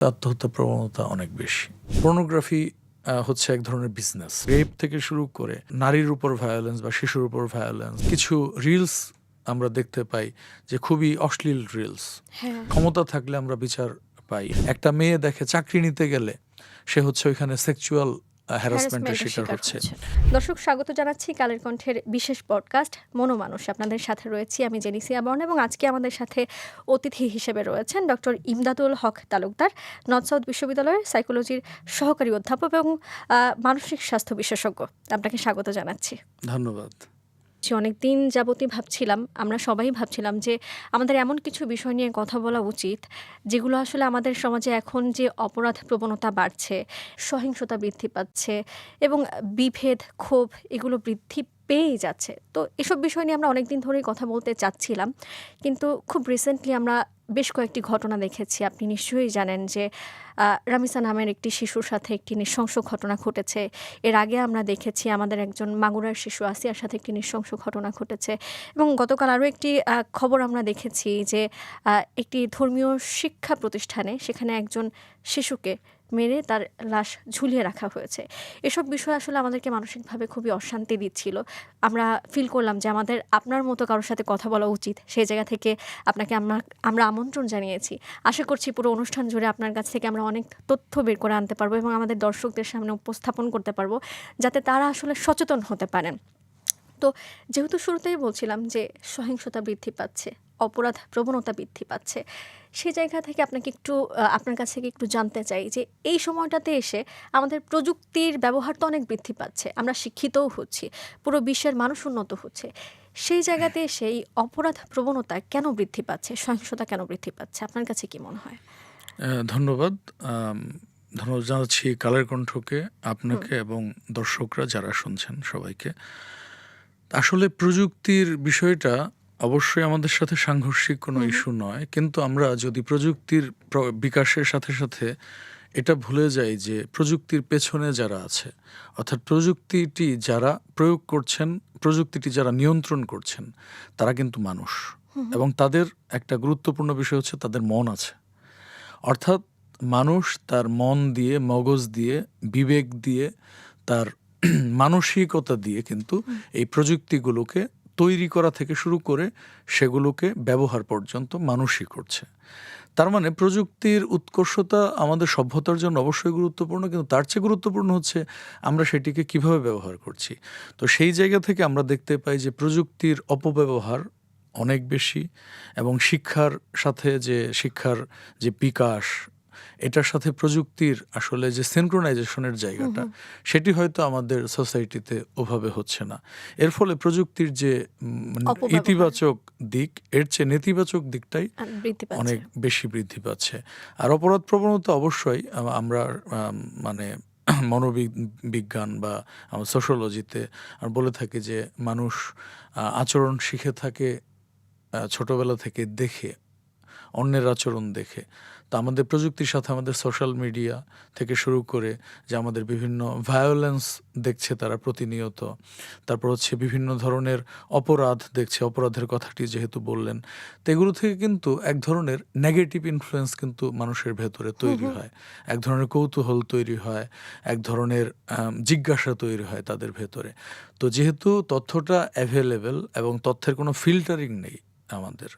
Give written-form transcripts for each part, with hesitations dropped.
আত্মহত্যা প্রবণতা অনেক বেশি। পর্নোগ্রাফি হচ্ছে এক ধরনের বিজনেস। রেপ থেকে শুরু করে নারীর উপর ভায়োলেন্স বা শিশুর উপর ভায়োলেন্স, কিছু রিলস আমরা দেখতে পাই যে খুবই অশ্লীল রিলস। হ্যাঁ। ক্ষমতা থাকলে আমরা বিচার পাই। একটা মেয়ে দেখে চাকরি নিতে গেলে সে হচ্ছে ওইখানে সেক্সুয়াল হ্যারাসমেন্টের শিকার হচ্ছে। দর্শক, স্বাগত জানাচ্ছি কালের কণ্ঠের বিশেষ পডকাস্ট মনোমানুষ। আপনাদের সাথে রয়েছি আমি জেনিসিয়া বর্ণ, এবং আজকে আমাদের সাথে অতিথি হিসেবে রয়েছেন ডক্টর ইমদাদুল হক তালুকদার, নর্থ সাউথ বিশ্ববিদ্যালয়ের সাইকোলজির সহকারী অধ্যাপক এবং মানসিক স্বাস্থ্য বিশেষজ্ঞ। আপনাকে স্বাগত জানাচ্ছি। ধন্যবাদ। অনেকদিন যাবতই ভাবছিলাম, আমরা সবাই ভাবছিলাম যে আমাদের এমন কিছু বিষয় নিয়ে কথা বলা উচিত যেগুলো আসলে আমাদের সমাজে এখন যে অপরাধ প্রবণতা বাড়ছে, সহিংসতা বৃদ্ধি পাচ্ছে এবং বিভেদ, ক্ষোভ এগুলো বৃদ্ধি পেয়েই যাচ্ছে। তো এসব বিষয় নিয়ে আমরা অনেকদিন ধরেই কথা বলতে চাচ্ছিলাম, কিন্তু খুব রিসেন্টলি আমরা বেশ কয়েকটি ঘটনা দেখেছি। আপনি নিশ্চয়ই জানেন যে রামিসা নামের একটি শিশুর সাথে একটি নৃশংস ঘটনা ঘটেছে। এর আগে আমরা দেখেছি আমাদের একজন মাগুরার শিশু আসিয়ার সাথে একটি নৃশংস ঘটনা ঘটেছে, এবং গতকাল আরও একটি খবর আমরা দেখেছি যে একটি ধর্মীয় শিক্ষা প্রতিষ্ঠানে সেখানে একজন শিশুকে মেরে তার লাশ ঝুলিয়ে রাখা হয়েছে। এসব বিষয় আসলে আমাদেরকে মানসিকভাবে খুবই অশান্তি দিচ্ছিল। আমরা ফিল করলাম যে আমাদের আপনার মতো কারোর সাথে কথা বলা উচিত। সেই জায়গা থেকে আপনাকে আমরা আমন্ত্রণ জানিয়েছি। আশা করছি পুরো অনুষ্ঠান জুড়ে আপনার কাছ থেকে আমরা অনেক তথ্য বের করে আনতে পারবো এবং আমাদের দর্শকদের সামনে উপস্থাপন করতে পারবো, যাতে তারা আসলে সচেতন হতে পারেন। তো যেহেতু শুরুতেই বলছিলাম যে সহিংসতা বৃদ্ধি পাচ্ছে, অপরাধ প্রবণতা বৃদ্ধি পাচ্ছে, সেই জায়গা থেকে আপনার কাছ থেকে একটু জানতে চাই যে এই সময়টাতে এসে আমাদের প্রযুক্তির ব্যবহার তো অনেক বৃদ্ধি পাচ্ছে, আমরা শিক্ষিতও হচ্ছি, পুরো বিশ্বের মানুষ উন্নত হচ্ছে, সেই জায়গাতে এসে এই অপরাধ প্রবণতা কেন বৃদ্ধি পাচ্ছে, সহিংসতা কেন বৃদ্ধি পাচ্ছে, আপনার কাছে কি মনে হয়? ধন্যবাদ। ধন্যবাদ জানাচ্ছি কালের কণ্ঠকে, আপনাকে এবং দর্শকরা যারা শুনছেন সবাইকে। আসলে প্রযুক্তির বিষয়টা অবশ্যই আমাদের সাথে সাংঘর্ষিক কোনো ইস্যু নয়, কিন্তু আমরা যদি প্রযুক্তির বিকাশের সাথে সাথে এটা ভুলে যাই যে প্রযুক্তির পেছনে যারা আছে, অর্থাৎ প্রযুক্তিটি যারা প্রয়োগ করছেন, প্রযুক্তিটি যারা নিয়ন্ত্রণ করছেন, তারা কিন্তু মানুষ। এবং তাদের একটা গুরুত্বপূর্ণ বিষয় হচ্ছে তাদের মন আছে। অর্থাৎ মানুষ তার মন দিয়ে, মগজ দিয়ে, বিবেক দিয়ে, তার মানসিকতা দিয়ে কিন্তু এই প্রযুক্তিগুলোকে তৈরি করা থেকে শুরু করে সেগুলোকে ব্যবহার পর্যন্ত মানুষই করছে। তার মানে প্রযুক্তির উৎকর্ষতা আমাদের সভ্যতার জন্য অবশ্যই গুরুত্বপূর্ণ, কিন্তু তার চেয়ে গুরুত্বপূর্ণ হচ্ছে আমরা সেটিকে কিভাবে ব্যবহার করছি। তো সেই জায়গা থেকে আমরা দেখতে পাই যে প্রযুক্তির অপব্যবহার অনেক বেশি, এবং শিক্ষার যে বিকাশ, এটার সাথে প্রযুক্তির আসলে যে সিনক্রোনাইজেশনের জায়গাটা, সেটি হয়তো আমাদের সোসাইটিতে ওভাবে হচ্ছে না। এর ফলে প্রযুক্তির যে ইতিবাচক দিক, এর চেয়ে নেতিবাচক দিকটাই অনেক বেশি বৃদ্ধি পাচ্ছে। আর অপরাধ প্রবণতা অবশ্যই আমরা মানে মনোবিজ্ঞান বা সোশ্যোলজিতে বলে থাকি যে মানুষ আচরণ শিখে থাকে ছোটবেলা থেকে দেখে, অন্যের আচরণ দেখে। তো আমাদের প্রযুক্তির সাথে আমাদের সোশ্যাল মিডিয়া থেকে শুরু করে যে আমাদের বিভিন্ন ভায়োলেন্স দেখছে তারা প্রতিনিয়ত, তারপর হচ্ছে বিভিন্ন ধরনের অপরাধ দেখছে, অপরাধের কথাটি যেহেতু বললেন, তো এগুলো থেকে কিন্তু এক ধরনের নেগেটিভ ইনফ্লুয়েন্স কিন্তু মানুষের ভেতরে তৈরি হয়, এক ধরনের কৌতূহল তৈরি হয়, এক ধরনের জিজ্ঞাসা তৈরি হয় তাদের ভেতরে। তো যেহেতু তথ্যটা অ্যাভেলেবেল এবং তথ্যের কোনো ফিল্টারিং নেই আমাদের,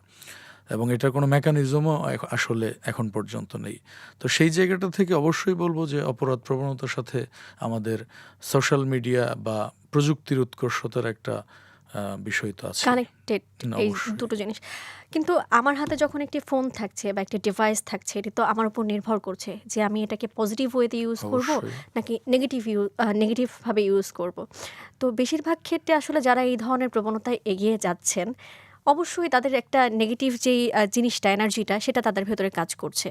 এবং এটার কোনো মেকানিজমও আসলে এখন পর্যন্ত নেই, তো সেই জায়গাটা থেকে অবশ্যই বলবো যে অপরাধ প্রবণতার সাথে আমাদের সোশ্যাল মিডিয়া বা প্রযুক্তির উৎকর্ষতার একটা বিষয় তো আছে, কানেক্টেড এই দুটো জিনিস। কিন্তু আমার হাতে যখন একটি ফোন থাকছে বা একটা ডিভাইস থাকছে, এটি তো আমার উপর নির্ভর করছে যে আমি এটাকে পজিটিভ ওয়েতে ইউজ করব নাকি নেগেটিভভাবে ইউজ করব। তো বেশিরভাগ ক্ষেত্রে আসলে যারা এই ধরনের প্রবণতায় এগিয়ে যাচ্ছেন, অবশ্যই তাদের একটা নেগেটিভ যেই জিনিসটা, এনার্জিটা, সেটা তাদের ভেতরে কাজ করছে।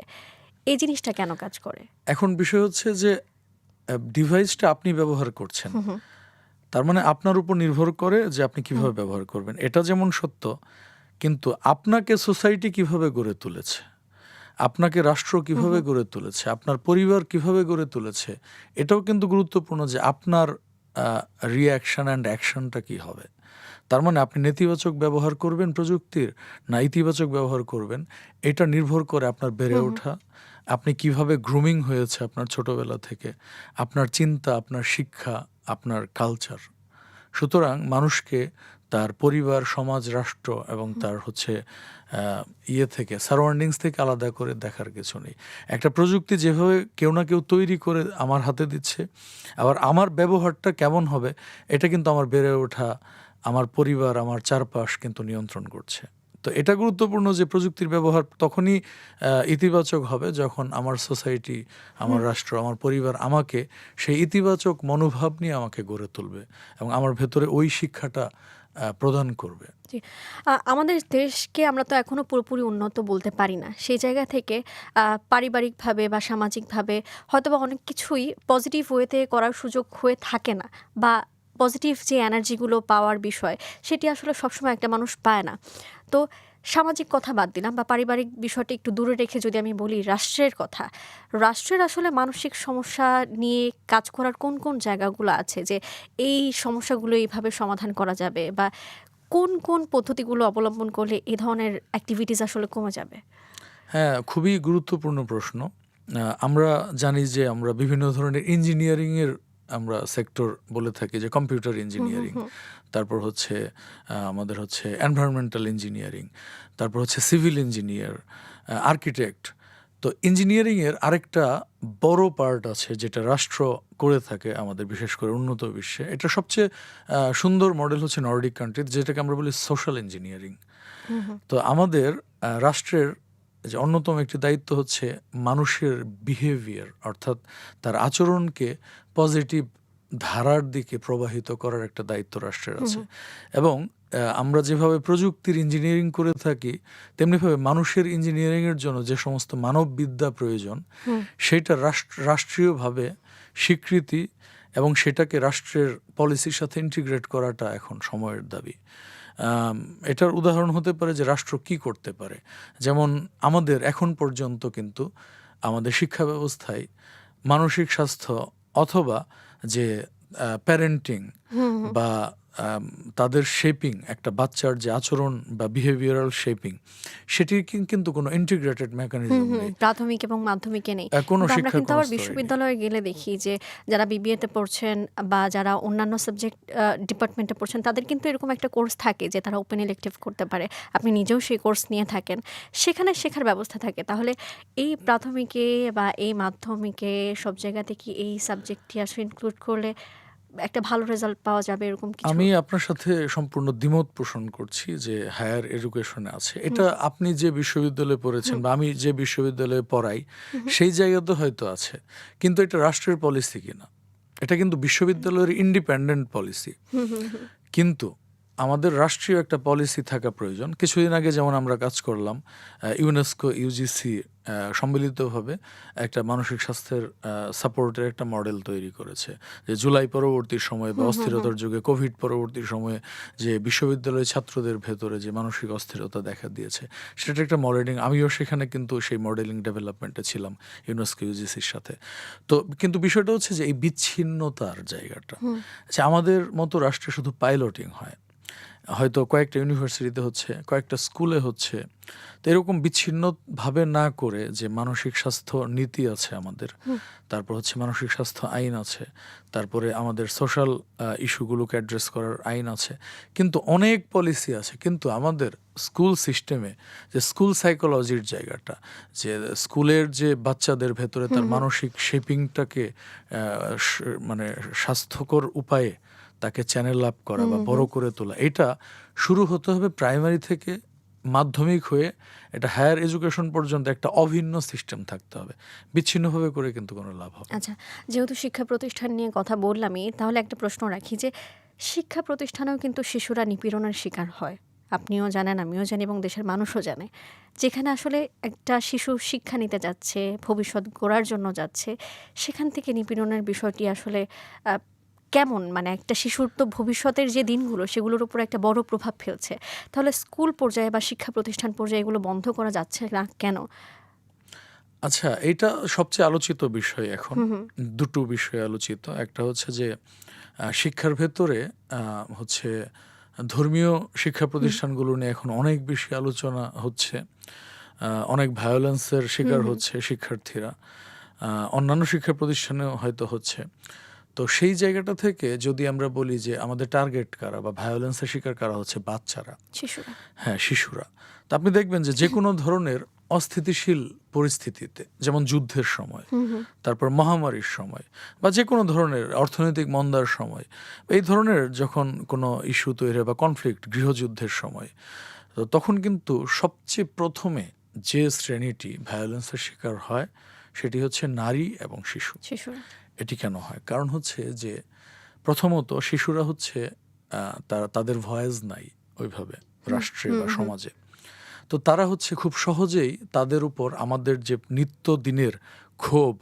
এই জিনিসটা কেন কাজ করে? এখন বিষয় হচ্ছে যে ডিভাইসটা আপনি ব্যবহার করছেন, তার মানে আপনার উপর নির্ভর করে যে আপনি কিভাবে ব্যবহার করবেন। এটা যেমন সত্য, কিন্তু আপনাকে সোসাইটি কিভাবে গড়ে তুলেছে, আপনাকে রাষ্ট্র কিভাবে গড়ে তুলেছে, আপনার পরিবার কিভাবে গড়ে তুলেছে, এটাও কিন্তু গুরুত্বপূর্ণ যে আপনার রিঅ্যাকশন অ্যান্ড অ্যাকশনটা কী হবে। তার মানে আপনি নেতিবাচক ব্যবহার করবেন প্রযুক্তির না ইতিবাচক ব্যবহার করবেন, এটা নির্ভর করে আপনার বেড়ে ওঠা, আপনি কিভাবে গ্রুমিং হয়েছে আপনার ছোটবেলা থেকে, আপনার চিন্তা, আপনার শিক্ষা, আপনার কালচার। সুতরাং মানুষকে তার পরিবার, সমাজ, রাষ্ট্র এবং তার হচ্ছে ইয়ে থেকে, সারাউন্ডিংস থেকে আলাদা করে দেখার কিছু নেই। একটা প্রযুক্তি যেভাবে কেউ না কেউ তৈরি করে আমার হাতে দিচ্ছে, আবার আমার ব্যবহারটা কেমন হবে এটা কিন্তু আমার বেড়ে ওঠা, আমার পরিবার, আমার চারপাশ কিন্তু নিয়ন্ত্রণ করছে। তো এটা গুরুত্বপূর্ণ যে প্রযুক্তির ব্যবহার তখনই ইতিবাচক হবে যখন আমার সোসাইটি, আমার রাষ্ট্র, আমার পরিবার আমাকে সেই ইতিবাচক মনোভাব নিয়ে আমাকে গড়ে তুলবে এবং আমার ভেতরে ওই শিক্ষাটা প্রদান করবে। জি। আমাদের দেশকে আমরা তো এখনো পুরোপুরি উন্নত বলতে পারি না। সেই জায়গা থেকে পারিবারিকভাবে বা সামাজিকভাবে হয়তোবা অনেক কিছুই পজিটিভ ওয়েতে করার সুযোগ হয়ে থাকে না, বা পজিটিভ যে এনার্জিগুলো পাওয়ার বিষয় সেটি আসলে সবসময় একটা মানুষ পায় না। তো সামাজিক কথা বাদ দিলাম বা পারিবারিক বিষয়টা একটু দূরে রেখে যদি আমি বলি রাষ্ট্রের কথা, রাষ্ট্রের আসলে মানসিক সমস্যা নিয়ে কাজ করার কোন কোন জায়গাগুলো আছে যে এই সমস্যাগুলো এইভাবে সমাধান করা যাবে, বা কোন কোন পদ্ধতিগুলো অবলম্বন করলে এই ধরনের অ্যাক্টিভিটিস আসলে কমে যাবে? হ্যাঁ, খুবই গুরুত্বপূর্ণ প্রশ্ন। আমরা জানি যে আমরা বিভিন্ন ধরনের ইঞ্জিনিয়ারিংয়ের আমরা সেক্টর বলে থাকি, যে কম্পিউটার ইঞ্জিনিয়ারিং, তারপর হচ্ছে আমাদের হচ্ছে এনভায়রনমেন্টাল ইঞ্জিনিয়ারিং, তারপর হচ্ছে সিভিল ইঞ্জিনিয়ার, আর্কিটেক্ট। তো ইঞ্জিনিয়ারিংয়ের আরেকটা বড় পার্ট আছে যেটা রাষ্ট্র করে থাকে আমাদের, বিশেষ করে উন্নত বিশ্বে। এটা সবচেয়ে সুন্দর মডেল হচ্ছে নর্ডিক কান্ট্রি, যেটাকে আমরা বলি সোশ্যাল ইঞ্জিনিয়ারিং। তো আমাদের রাষ্ট্রের যে অন্যতম একটি দায়িত্ব হচ্ছে মানুষের বিহেভিয়ার, অর্থাৎ তার আচরণকে পজিটিভ ধারার দিকে প্রবাহিত করার একটা দায়িত্ব রাষ্ট্রের আছে। এবং আমরা যেভাবে প্রযুক্তির ইঞ্জিনিয়ারিং করে থাকি, তেমনিভাবে মানুষের ইঞ্জিনিয়ারিংয়ের জন্য যে সমস্ত মানববিদ্যা প্রয়োজন, সেটা রাষ্ট্রীয়ভাবে স্বীকৃতি এবং সেটাকে রাষ্ট্রের পলিসির সাথে ইন্টিগ্রেট করাটা এখন সময়ের দাবি। এটার উদাহরণ হতে পারে যে রাষ্ট্র কি করতে পারে। যেমন আমাদের এখন পর্যন্ত কিন্তু আমাদের শিক্ষা ব্যবস্থায় মানসিক স্বাস্থ্য অথবা যে প্যারেন্টিং বা তাদের শেপিং, একটা বাচ্চার যে আচরণ বা বিহেভিয়ারাল শেপিং, সেটির কিন্তু কোনো ইন্টিগ্রেটেড মেকানিজম নেই। প্রাথমিক এবং মাধ্যমিকে নেই। কোনো কিন্তু আমরা শিক্ষা কিন্তু কোনো আবার স্তরে নেই। বিশ্ববিদ্যালয়ে গেলে দেখি যে যারা বিবিএতে পড়ছেন বা যারা অন্যান্য সাবজেক্ট ডিপার্টমেন্টে পড়ছেন, তাদের কিন্তু এরকম একটা কোর্স থাকে যে তারা ওপেন ইলেকটিভ করতে পারে। আপনি নিজেও সেই কোর্স নিয়ে থাকেন, সেখানে শেখার ব্যবস্থা থাকে। তাহলে এই প্রাথমিকে বা এই মাধ্যমিকে সব জায়গাতে কি এই সাবজেক্টটি আসলে ইনক্লুড করলে একটা ভালো রেজাল্ট পাওয়া যাবে এরকম কিছু? আমি আপনার সাথে সম্পূর্ণ দ্বিমত পোষণ করছি যে হায়ার এডুকেশনে আছে। এটা আপনি যে বিশ্ববিদ্যালয়ে পড়েছেন বা আমি যে বিশ্ববিদ্যালয়ে পড়াই, সেই জায়গাতে হয়তো আছে, কিন্তু এটা রাষ্ট্রের পলিসি কিনা, এটা কিন্তু বিশ্ববিদ্যালয়ের ইন্ডিপেন্ডেন্ট পলিসি। কিন্তু আমাদের রাষ্ট্রীয় একটা পলিসি থাকা প্রয়োজন। কিছুদিন আগে যেমন আমরা কাজ করলাম, ইউনেস্কো ইউজিসি সম্মিলিতভাবে একটা মানসিক স্বাস্থ্যের সাপোর্টের একটা মডেল তৈরি করেছে, যে জুলাই পরবর্তী সময়ে বা অস্থিরতার যুগে, কোভিড পরবর্তী সময়ে যে বিশ্ববিদ্যালয়ের ছাত্রদের ভেতরে যে মানসিক অস্থিরতা দেখা দিয়েছে, সেটা একটা মডেলিং। আমিও সেখানে কিন্তু সেই মডেলিং ডেভেলপমেন্টে ছিলাম ইউনেস্কো ইউজিসির সাথে। তো কিন্তু বিষয়টা হচ্ছে যে এই বিচ্ছিন্নতার জায়গাটা, যে আমাদের মতো রাষ্ট্রে শুধু পাইলটিং হয়, হয়তো কয়েকটা ইউনিভার্সিটিতে হচ্ছে, কয়েকটা স্কুলে হচ্ছে। তো এরকম বিচ্ছিন্নভাবে না করে যে মানসিক স্বাস্থ্য নীতি আছে আমাদের, তারপর হচ্ছে মানসিক স্বাস্থ্য আইন আছে, তারপরে আমাদের সোশ্যাল ইস্যুগুলোকে অ্যাড্রেস করার আইন আছে, কিন্তু অনেক পলিসি আছে। কিন্তু আমাদের স্কুল সিস্টেমে যে স্কুল সাইকোলজির জায়গাটা, যে স্কুলের যে বাচ্চাদের ভেতরে তার মানসিক শেপিংটাকে মানে স্বাস্থ্যকর উপায়ে তাকে চ্যানেল আপ করা বা বড় করে তোলা, এটা শুরু হতে হবে প্রাইমারি থেকে মাধ্যমিক হয়ে এটা হায়ার এডুকেশন পর্যন্ত একটা অভিন্ন সিস্টেম থাকতে হবে। বিচ্ছিন্নভাবে করে কিন্তু কোনো লাভ হবে না। আচ্ছা, যেহেতু শিক্ষা প্রতিষ্ঠান নিয়ে কথা বললামই, তাহলে একটা প্রশ্ন রাখি যে শিক্ষা প্রতিষ্ঠানেও কিন্তু শিশুরা নিপীড়নের শিকার হয়। আপনিও জানেন, আমিও জানি এবং দেশের মানুষও জানে। যেখানে আসলে একটা শিশু শিক্ষা নিতে যাচ্ছে, ভবিষ্যৎ গড়ার জন্য যাচ্ছে, সেখান থেকে নিপীড়নের বিষয়টি আসলে কেমন, মানে একটা শিশুর তো ভবিষ্যতের যে দিনগুলো সেগুলোর উপর একটা বড় প্রভাব ফেলছে। তাহলে স্কুল পর্যায়ে বা শিক্ষা প্রতিষ্ঠান পর্যায়ে এগুলো বন্ধ করা যাচ্ছে না কেন? আচ্ছা, এইটা সবচেয়ে আলোচিত বিষয় এখন। দুটো বিষয় আলোচিত। একটা হচ্ছে যে শিক্ষার ভেতরে হচ্ছে ধর্মীয় শিক্ষা প্রতিষ্ঠানগুলো নিয়ে এখন অনেক বেশি আলোচনা হচ্ছে। অনেক ভায়োলেন্সের হুম, শিকার হুম। হচ্ছে শিক্ষার্থীরা, অন্যান্য শিক্ষা প্রতিষ্ঠানেও হয়তো হচ্ছে। তো সেই জায়গাটা থেকে যদি আমরা বলি যে আমাদের টার্গেট কারা বা ভায়োলেন্সের শিকার কারা হচ্ছে বাচ্চারা, শিশুরা। হ্যাঁ, শিশুরা। তো আপনি দেখবেন যে যেকোনো ধরনের অস্থিতিশীল পরিস্থিতিতে, যেমন যুদ্ধের সময়, হুম, হুম। তারপর মহামারীর সময়, বা যেকোনো ধরনের অর্থনৈতিক মন্দার সময়, এই ধরনের যখন কোনো ইস্যু তৈরি হয় বা কনফ্লিক্ট, গৃহযুদ্ধের সময়, তো তখন কিন্তু সবচেয়ে প্রথমে যে শ্রেণীটি ভায়োলেন্সের শিকার হয় সেটি হচ্ছে নারী এবং শিশু। শিশুরা। এটি কেন হয়? কারণ হচ্ছে যে প্রথমত শিশুরা হচ্ছে তারা, তাদের ভয়েস নাই ওইভাবে হুম, রাষ্ট্রে হুম, বা হুম। সমাজে। তো তারা হচ্ছে খুব সহজেই তাদের উপর আমাদের যে নিত্যদিনের ক্ষোভ,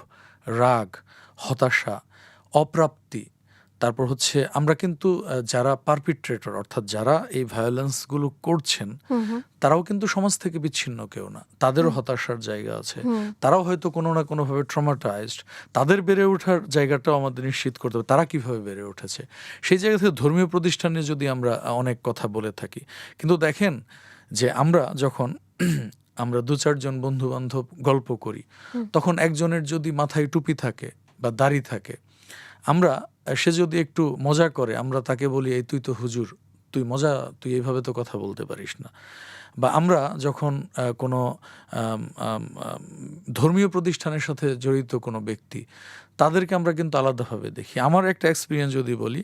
রাগ, হতাশা, অপ্রাপ্তি, তারপর হচ্ছে আমরা কিন্তু যারা পারপিট্রেটর অর্থাৎ যারা এই ভায়োলেন্সগুলো করছেন, হুম, হুম। তারাও কিন্তু সমাজ থেকে বিচ্ছিন্ন কেউ না। তাদেরও হুম, হতাশার জায়গা আছে। হুম। তারাও হয়তো কোনো না কোনোভাবে ট্রমাটাইজড। তাদের বেড়ে ওঠার জায়গাটাও আমাদের নিশ্চিত করতে হবে তারা কিভাবে বেড়ে উঠেছে। সেই জায়গা থেকে ধর্মীয় প্রতিষ্ঠানে যদি আমরা অনেক কথা বলে থাকি। কিন্তু দেখেন যে আমরা যখন আমরা ২-৪ জন বন্ধু-বান্ধব গল্প করি, হুম। তখন একজনের যদি মাথায় টুপি থাকে বা দাড়ি থাকে, আমরা সে যদি একটু মজা করে আমরা তাকে বলি, "এই তুই তো হুজুর, তুই এইভাবে তো কথা বলতে পারিস না।" বা আমরা যখন কোনো আম আম আম ধর্মীয় প্রতিষ্ঠানের সাথে জড়িত কোনো ব্যক্তি, তাদেরকে আমরা কিন্তু আলাদাভাবে দেখি। আমার একটা এক্সপেরিয়েন্স যদি বলি,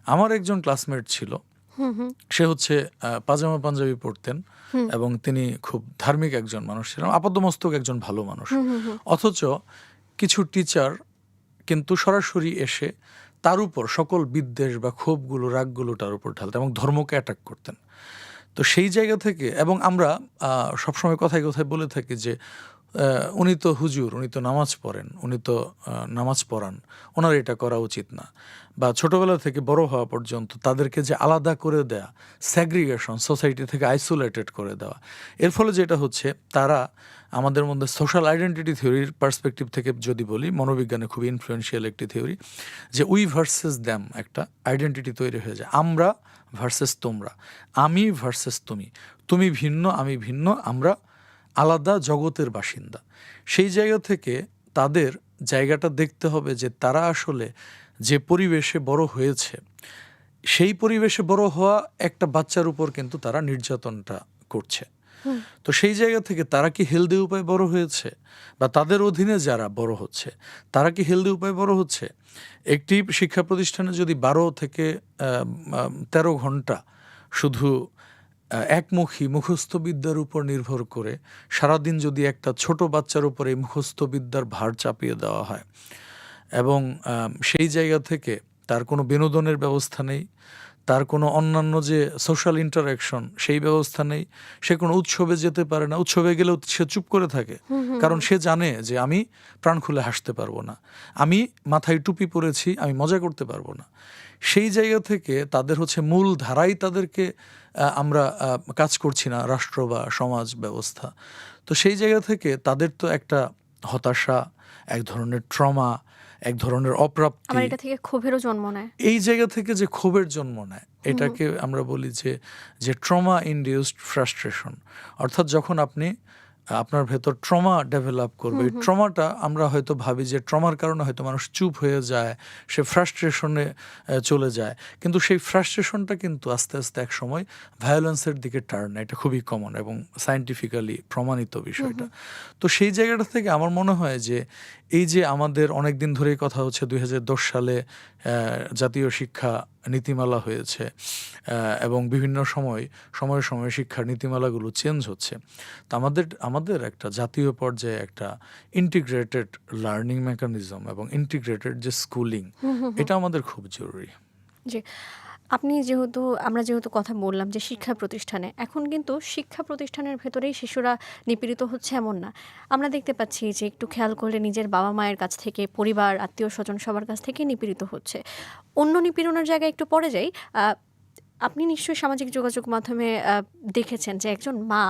আমার একজন ক্লাসমেট ছিল। হুম, হুম। সে হচ্ছে পাজামা পাঞ্জাবি পরতেন হুম। এবং তিনি খুব ধার্মিক একজন মানুষ ছিলেন। আপাদমস্তক একজন ভালো মানুষ। হুম, হুম, হুম। অথচ কিছু টিচার কিন্তু সরাসরি এসে তার উপর সকল বিদ্বেষ বা ক্ষোভগুলো, রাগগুলো তার উপর ঢালতেন এবং ধর্মকে অ্যাটাক করতেন। তো সেই জায়গা থেকে এবং আমরা সবসময় কথায়, কথায় বলে থাকি যে উনি তো হুজুর, উনি তো নামাজ পড়েন, উনি তো নামাজ পড়ান, ওনার এটা করা উচিত না। বা ছোটবেলা থেকে বড় হওয়া পর্যন্ত তাদেরকে যে আলাদা করে দেয়া, সেগ্রিগেশন, সোসাইটি থেকে আইসোলেটেড করে দেওয়া। এর ফলে যেটা হচ্ছে তারা আমাদের মধ্যে সোশ্যাল আইডেন্টিটি থিওরির পার্সপেক্টিভ থেকে যদি বলি, মনোবিজ্ঞানে খুবই ইনফ্লুয়েন্সিয়াল একটি থিওরি, যে উই ভার্সেস দ্যাম একটা আইডেন্টিটি তৈরি হয়ে যায়। আমরা ভার্সেস তোমরা, আমি ভার্সেস তুমি, তুমি ভিন্ন আমি ভিন্ন, আমরা আলাদা জগতের বাসিন্দা। সেই জায়গা থেকে তাদের জায়গাটা দেখতে হবে যে তারা আসলে যে পরিবেশে বড় হয়েছে, সেই পরিবেশে বড় হওয়া একটা বাচ্চার উপর কিন্তু তারা নির্যাতনটা করছে। হুম। তো সেই জায়গা থেকে তারা কি হেলদি উপায়ে বড় হয়েছে, বা তাদের অধীনে যারা বড় হচ্ছে তারা কি হেলদি উপায়ে বড় হচ্ছে? একটি শিক্ষা প্রতিষ্ঠানে যদি ১২ থেকে ১৩ ঘন্টা শুধু একমুখী মুখস্থ বিদ্যার উপর নির্ভর করে সারাদিন যদি একটা ছোট বাচ্চার উপর এই মুখস্থ বিদ্যার ভার চাপিয়ে দেওয়া হয় এবং সেই জায়গা থেকে তার কোনো বিনোদনের ব্যবস্থা নেই, তার কোনো অন্যান্য যে সোশ্যাল ইন্টারাকশন সেই ব্যবস্থা নেই, সে কোনো উৎসবে যেতে পারে না, উৎসবে গেলেও সে চুপ করে থাকে, হুম, হুম, কারণ হুম। সে জানে যে আমি প্রাণ খুলে হাসতে পারবো না, আমি মাথায় টুপি পরেছি, আমি মজা করতে পারবো না। সেই জায়গা থেকে তাদের হচ্ছে মূল ধারাই তাদেরকে আমরা কাজ করছি না, রাষ্ট্র বা সমাজ ব্যবস্থা। তো সেই জায়গা থেকে তাদের তো একটা হতাশা, এক ধরনের ট্রমা, এক ধরনের অপ্রাপ্তি, আবার এটা থেকে ক্ষোভেরও জন্ম নেয়। এই জায়গা থেকে যে ক্ষোভের জন্ম নেয়, হুম, হুম। এটাকে আমরা বলি যে ট্রমা ইনডিউসড ফ্রাস্ট্রেশন। অর্থাৎ যখন আপনি আপনার ভেতর ট্রমা ডেভেলপ করবে, হুম, এই হুম। ট্রমাটা আমরা হয়তো ভাবি যে ট্রমার কারণে হয়তো মানুষ চুপ হয়ে যায়, সে ফ্রাস্ট্রেশনে চলে যায়। কিন্তু সেই ফ্রাস্ট্রেশনটা কিন্তু আস্তে, আস্তে একসময় ভায়োলেন্সের দিকে টার্ন নেয়। এটা খুবই কমন এবং সায়েন্টিফিক্যালি প্রমাণিত হুম, বিষয়টা। হুম। তো সেই জায়গাটা থেকে আমার মনে হয় যে এই যে আমাদের অনেকদিন ধরেই কথা হচ্ছে ২০১০ সালে জাতীয় শিক্ষা নীতিমালা হয়েছে এবং বিভিন্ন সময়ে সময়ে শিক্ষার নীতিমালাগুলো চেঞ্জ হচ্ছে। তো আমাদের একটা জাতীয় পর্যায়ে একটা ইন্টিগ্রেটেড লার্নিং মেকানিজম এবং ইন্টিগ্রেটেড যে স্কুলিং, হুম, হুম, হুম। এটা আমাদের খুব জরুরি। জি। আমরা যেহেতু কথা বললাম যে শিক্ষা প্রতিষ্ঠানে, এখন কিন্তু শিক্ষা প্রতিষ্ঠানের ভেতরেই শিশুরা নিপীড়িত হচ্ছে এমন না। আমরা দেখতে পাচ্ছি যে একটু খেয়াল করলে নিজের বাবা-মায়ের কাছ থেকে, পরিবার, আত্মীয়স্বজন সবার কাছ থেকে নিপীড়িত হচ্ছে। অন্য নিপীড়নের জায়গায় একটু পরে যাই। আ আপনি নিশ্চয়ই সামাজিক যোগাযোগ মাধ্যমে দেখেছেন যে একজন মা,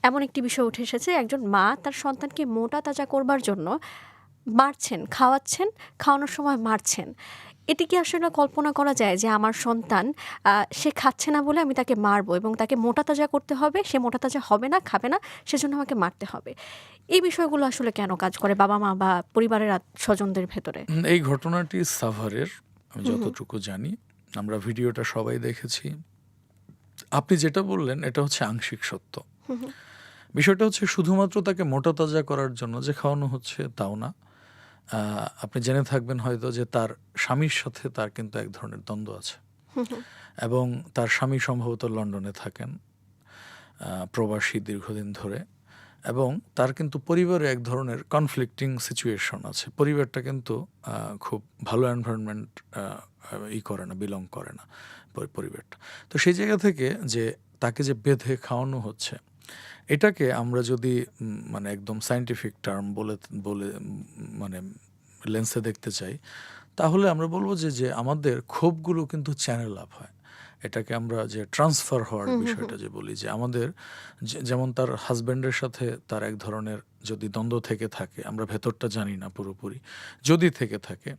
এমন একটি বিষয় উঠে এসেছে, একজন মা তার সন্তানকে মোটা তাজা করবার জন্য মারছেন, খাওয়াচ্ছেন, খাওয়ানোর সময় মারছেন। এটি কি আসলে কল্পনা করা যায় যে আমার সন্তান সে খাচ্ছে না বলে আমি তাকে মারবো এবং তাকে মোটাতাজা করতে হবে, সে মোটাতাজা হবে না, খাবে না, সেজন্য আমাকে মারতে হবে। এই বিষয়গুলো আসলে কেন কাজ করে বাবা-মা বা পরিবারের স্বজনদের ভেতরে? এই ঘটনাটি সাভারের, আমি হুম, হুম, যতটুকু জানি। আমরা ভিডিওটা সবাই দেখেছি। আপনি যেটা বললেন এটা হচ্ছে আংশিক সত্য। হুম, হুম, বিষয়টা হচ্ছে শুধুমাত্র তাকে মোটাতাজা করার জন্য যে খাওয়ানো হচ্ছে তাও না। আপনি জেনে থাকবেন হয়তো যে তার স্বামীর সাথে তার কিন্তু এক ধরনের দ্বন্দ্ব আছে হুম, হুম, এবং তার স্বামী সম্ভবত লন্ডনে থাকেন, প্রবাসী দীর্ঘদিন ধরে। এবং তার কিন্তু পরিবারে এক ধরনের কনফ্লিক্টিং সিচুয়েশন আছে। পরিবারটা কিন্তু খুব ভালো এনভায়রনমেন্ট করে না, বিলং করে না পরিবারটা। তো সেই জায়গা থেকে যে তাকে যে বেঁধে খাওয়ানো হচ্ছে, এটাকে আমরা যদি মানে একদম সায়েন্টিফিক টার্ম বলে বলে মানে লেন্সে দেখতে চাই, তাহলে আমরা বলবো যে আমাদের ক্ষোভগুলো কিন্তু চ্যানেল আপ হয়। এটাকে আমরা যে ট্রান্সফার হওয়ার হুম, হুম, হুম। বিষয়টা যে বলি, যে আমাদের যেমন তার হাজব্যান্ডের সাথে তার এক ধরনের যদি দ্বন্দ্ব থেকে থাকে, আমরা ভেতরটা জানি না পুরোপুরি, যদি থেকে থাকে,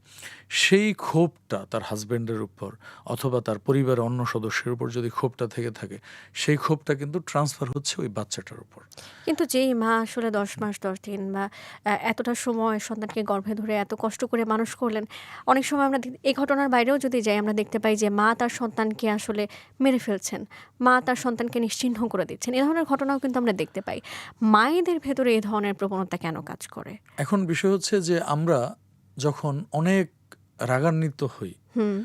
সেই ক্ষোভটা তার হাজব্যান্ডের উপর অথবা তার পরিবারের অন্য সদস্যের উপর যদি ক্ষোভটা থেকে থাকে, সেই ক্ষোভটা কিন্তু ট্রান্সফার হচ্ছে ওই বাচ্চাটার উপর। কিন্তু যেই মা আসলে ১০ মাস ১০ দিন বা এতটা সময় সন্তানকে গর্ভে ধরে এত কষ্ট করে মানুষ করলেন, অনেক সময় আমরা এই ঘটনার বাইরেও যদি যাই আমরা দেখতে পাই যে মা তার সন্তানকে আসলে মেরে ফেলছেন। মা তার সন্তানকে নিশ্চিহ্ন করে দিচ্ছেন। এ ধরনের ঘটনাও কিন্তু আমরা দেখতে পাই। মায়েদের ভেতরে এ ধরনের প্রবণতা কেন কাজ করে? এখন বিষয় হচ্ছে যে আমরা যখন অনেক রাগান্বিত হই, হুম,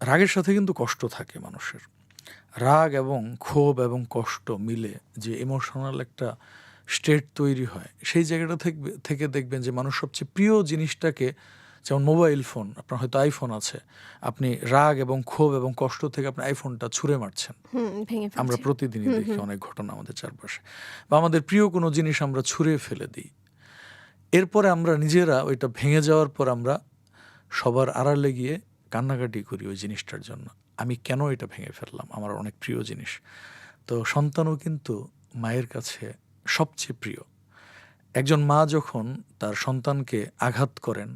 রাগের সাথে কিন্তু কষ্ট থাকে মানুষের। রাগ এবং ক্ষোভ এবং কষ্ট মিলে যে ইমোশনাল একটা স্টেট তৈরি হয়, সেই জায়গাটা থেকে দেখবেন যে মানুষ সবচেয়ে প্রিয় জিনিসটাকে, যেমন মোবাইল ফোন, আপনার হয়তো আইফোন আছে, আপনি রাগ এবং ক্ষোভ এবং কষ্ট থেকে আপনি আইফোনটা ছুঁড়ে মারছেন। হুম, ভেঙে আমরা ফেলছি। প্রতিদিনই হুম, দেখি হুম। অনেক ঘটনা আমাদের চারপাশে। বা আমাদের প্রিয় কোনো জিনিস আমরা ছুঁড়ে ফেলে দিই। এরপরে আমরা নিজেরা ওইটা ভেঙে যাওয়ার পর আমরা সবার আড়ালে গিয়ে কান্নাকাটি করি ওই জিনিসটার জন্য। আমি কেন এটা ভেঙে ফেললাম? আমার অনেক প্রিয় জিনিস। তো সন্তানও কিন্তু মায়ের কাছে সবচেয়ে প্রিয়। একজন মা যখন তার সন্তানকে আঘাত করেন,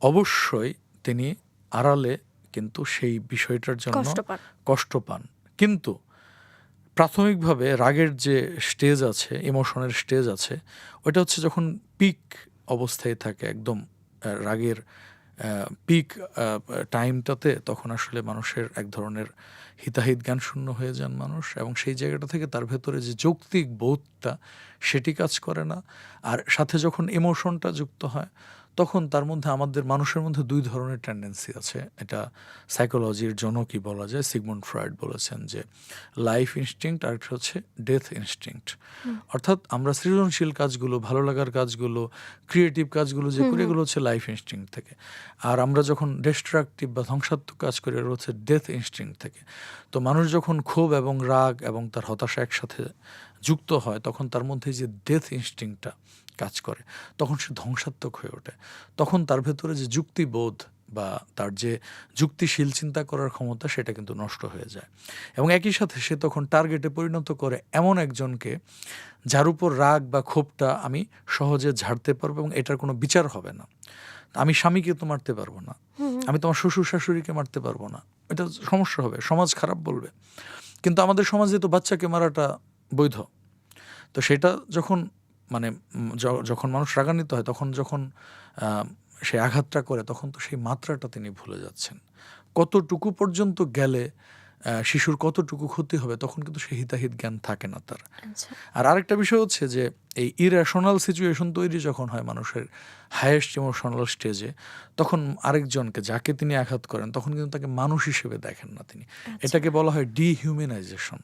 অবশ্যই তিনি আড়ালে কিন্তু সেই বিষয়টার জন্য কষ্ট পান। কষ্ট পান। কিন্তু প্রাথমিকভাবে রাগের যে স্টেজ আছে, ইমোশনের স্টেজ আছে, ওইটা হচ্ছে যখন পিক অবস্থায় থাকে, একদম রাগের পিক টাইমটাতে, তখন আসলে মানুষের এক ধরনের হিতাহিত জ্ঞান শূন্য হয়ে যান মানুষ, এবং সেই জায়গাটা থেকে তার ভেতরে যে যৌক্তিক বোধটা সেটি কাজ করে না। আর সাথে যখন ইমোশনটা যুক্ত হয়, তখন তার মধ্যে, আমাদের মানুষের মধ্যে দুই ধরনের টেন্ডেন্সি আছে। এটা সাইকোলজির জনকই বলা যায়। সিগমুন্ড ফ্রয়েড বলেছেন যে লাইফ ইনস্টিংক্ট আর একটা হচ্ছে ডেথ ইনস্টিংক্ট। হুম, অর্থাৎ আমরা সৃজনশীল কাজগুলো, ভালো লাগার কাজগুলো, ক্রিয়েটিভ কাজগুলো যে হুম, করি, হুম। এগুলো হচ্ছে লাইফ ইনস্টিংক্ট থেকে। আর আমরা যখন ডিস্ট্রাকটিভ বা ধ্বংসাত্মক কাজ করি, এগুলো হচ্ছে ডেথ ইনস্টিংক্ট থেকে। তো মানুষ যখন ক্ষোভ এবং রাগ এবং তার হতাশা একসাথে যুক্ত হয়, তখন তার মধ্যে যে ডেথ ইনস্টিংক্টটা কাজ করে, তখন সে ধ্বংসাত্মক হয়ে ওঠে। তখন তার ভেতরে যে যুক্তিবোধ বা তার যে যুক্তিশীল চিন্তা করার ক্ষমতা, সেটা কিন্তু নষ্ট হয়ে যায়। এবং একই সাথে সে তখন টার্গেটে পরিণত করে এমন একজনকে, যার উপর রাগ বা ক্ষোভটা আমি সহজে ঝাড়তে পারবো এবং এটার কোনো বিচার হবে না। আমি স্বামীকে তো মারতে পারবো না, হুম, হুম। আমি তোমার শ্বশুর শাশুড়িকে মারতে পারবো না, এটা সমস্যা হবে, সমাজ খারাপ বলবে। কিন্তু আমাদের সমাজে তো বাচ্চাকে মারাটা বৈধ। তো সেটা যখন মানে যখন মানুষ রাগান্বিত হয়, তখন যখন আহ, সে আঘাতটা করে, তখন তো সেই মাত্রাটা তিনি ভুলে যাচ্ছেন। কতটুকু পর্যন্ত গেলে শিশুর কতটুকু ক্ষতি হবে, তখন কিন্তু সে হিতাহিত জ্ঞান থাকে না তার। আচ্ছা। আর আরেকটা বিষয় হচ্ছে যে এই ইরেশনাল সিচুয়েশন তৈরি যখন হয় মানুষের হায়েস্ট ইমোশনাল স্টেজে, তখন আরেকজনকে, যাকে তিনি আঘাত করেন, তখন কিন্তু তাকে মানুষ হিসেবে দেখেন না তিনি। আচ্ছা। এটাকে বলা হয় ডিহিউম্যানাইজেশন।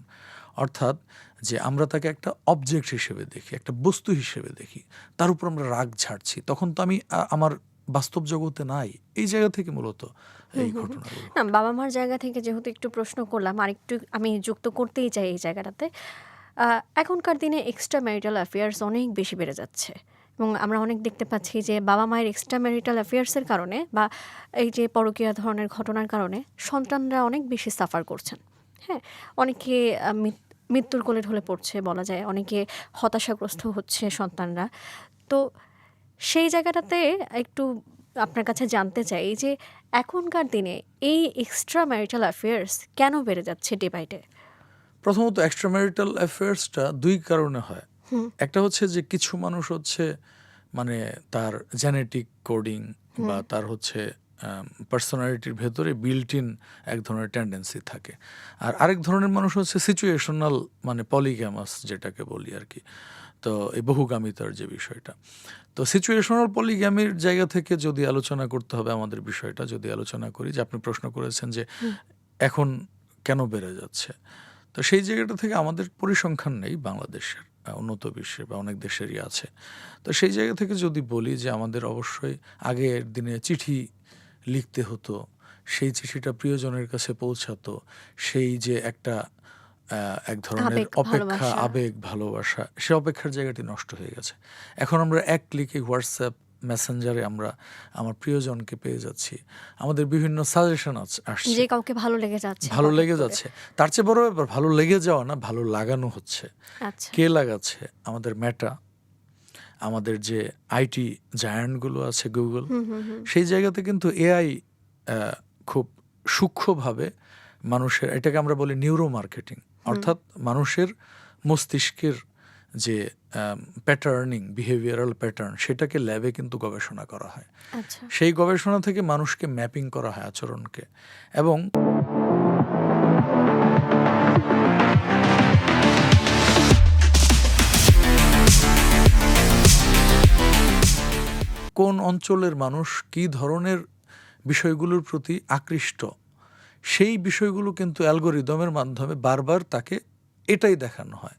অর্থাৎ যে আমরা তাকে একটা অবজেক্ট হিসেবে দেখি, একটা বস্তু হিসেবে দেখি, তার উপর আমরা রাগ ঝাড়ছি। তখন তো আমি আমার বাস্তব জগতে নাই। এই জায়গা থেকে মূলত হুম, এই হুম, হুম। ঘটনাগুলো না, ঘটে। বাবা-মার জায়গা থেকে যেহেতু একটু প্রশ্ন করলাম, আরেকটু আমি যুক্ত করতেই চাই এই জায়গাটাতে। আ এখনকার দিনে এক্সট্রা ম্যারিটাল অ্যাফেয়ার্স অনেক বেশি বেড়ে যাচ্ছে। এবং আমরা অনেক দেখতে পাচ্ছি যে বাবা-মায়ের এক্সট্রা ম্যারিটাল অ্যাফেয়ার্স এর কারণে বা এই যে পরকীয়া ধরনের ঘটনার কারণে সন্তানরা অনেক বেশি সাফার করছেন। হ্যাঁ? অনেকে মৃত্যুর কোলে ঢলে পড়ছে বলা যায়। অনেকে হতাশাগ্রস্ত হচ্ছে সন্তানরা। তো সেই জায়গাটাতে একটু আপনার কাছে জানতে চাই এই যে এখনকার দিনে এই এক্সট্রা ম্যারিটাল অ্যাফেয়ার্স কেন বেড়ে যাচ্ছে ডে বাই ডে? প্রথমত এক্সট্রা ম্যারিটাল অ্যাফেয়ার্সটা ২ কারণে হয়। হুম, একটা হচ্ছে যে কিছু মানুষ হচ্ছে মানে তার জেনেটিক কোডিং বা তার হচ্ছে পার্সোনালিটির ভেতরে বিল্ট ইন এক ধরনের টেন্ডেন্সি থাকে। আর আরেক ধরনের মানুষ হচ্ছে সিচুয়েশনাল, মানে পলিগ্যামাস যেটাকে বলি আর কি। তো এই বহুগামিতার যে বিষয়টা, তো সিচুয়েশনাল পলিগ্যামির জায়গা থেকে যদি আলোচনা করতে হবে আমাদের বিষয়টা, যদি আলোচনা করি যে আপনি প্রশ্ন করেছেন যে হুম। এখন কেন বেড়ে যাচ্ছে, তো সেই জায়গাটা থেকে আমাদের পরিসংখ্যান নেই বাংলাদেশের, উন্নত বিশ্বের বা অনেক দেশেরই আছে। তো সেই জায়গা থেকে যদি বলি যে আমাদের অবশ্যই আগের দিনে চিঠি লিখতে হতো, সেই চিঠিটা প্রিয়জনের কাছে পৌঁছাতো, সেই যে একটা এক ধরনের আবেগ, অপেক্ষা, ভালোবাসা। আবেগ, ভালোবাসা, সে অপেক্ষার জায়গাটি নষ্ট হয়ে গেছে। এখন আমরা এক ক্লিকে হোয়াটসঅ্যাপ মেসেঞ্জারে আমরা আমার প্রিয়জনকে পেয়ে যাচ্ছি। আমাদের বিভিন্ন সাজেশন আসছে, যে কাউকে ভালো লেগে যাচ্ছে ভালো হঠাৎ লেগে করে। যাচ্ছে। তার চেয়ে বড় ব্যাপার ভালো লেগে যাওয়া না, ভালো লাগানো হচ্ছে। আচ্ছা। কে লাগাচ্ছে? আমাদের মেটা, আমাদের যে আইটি জায়ান্টগুলো আছে গুগল, হুম, হুম, হুম। সেই জায়গাতে কিন্তু এআই খুব সূক্ষ্মভাবে মানুষের, এটাকে আমরা বলি নিউরো মার্কেটিং, অর্থাৎ মানুষের মস্তিষ্কের যে প্যাটার্নিং, বিহেভিয়ারাল প্যাটার্ন, সেটাকে ল্যাবে কিন্তু গবেষণা করা হয়। আচ্ছা। সেই গবেষণা থেকে মানুষকে ম্যাপিং করা হয় আচরণকে, এবং কোন অঞ্চলের মানুষ কী ধরনের বিষয়গুলোর প্রতি আকৃষ্ট, সেই বিষয়গুলো কিন্তু অ্যালগোরিদমের মাধ্যমে বারবার তাকে এটাই দেখানো হয়।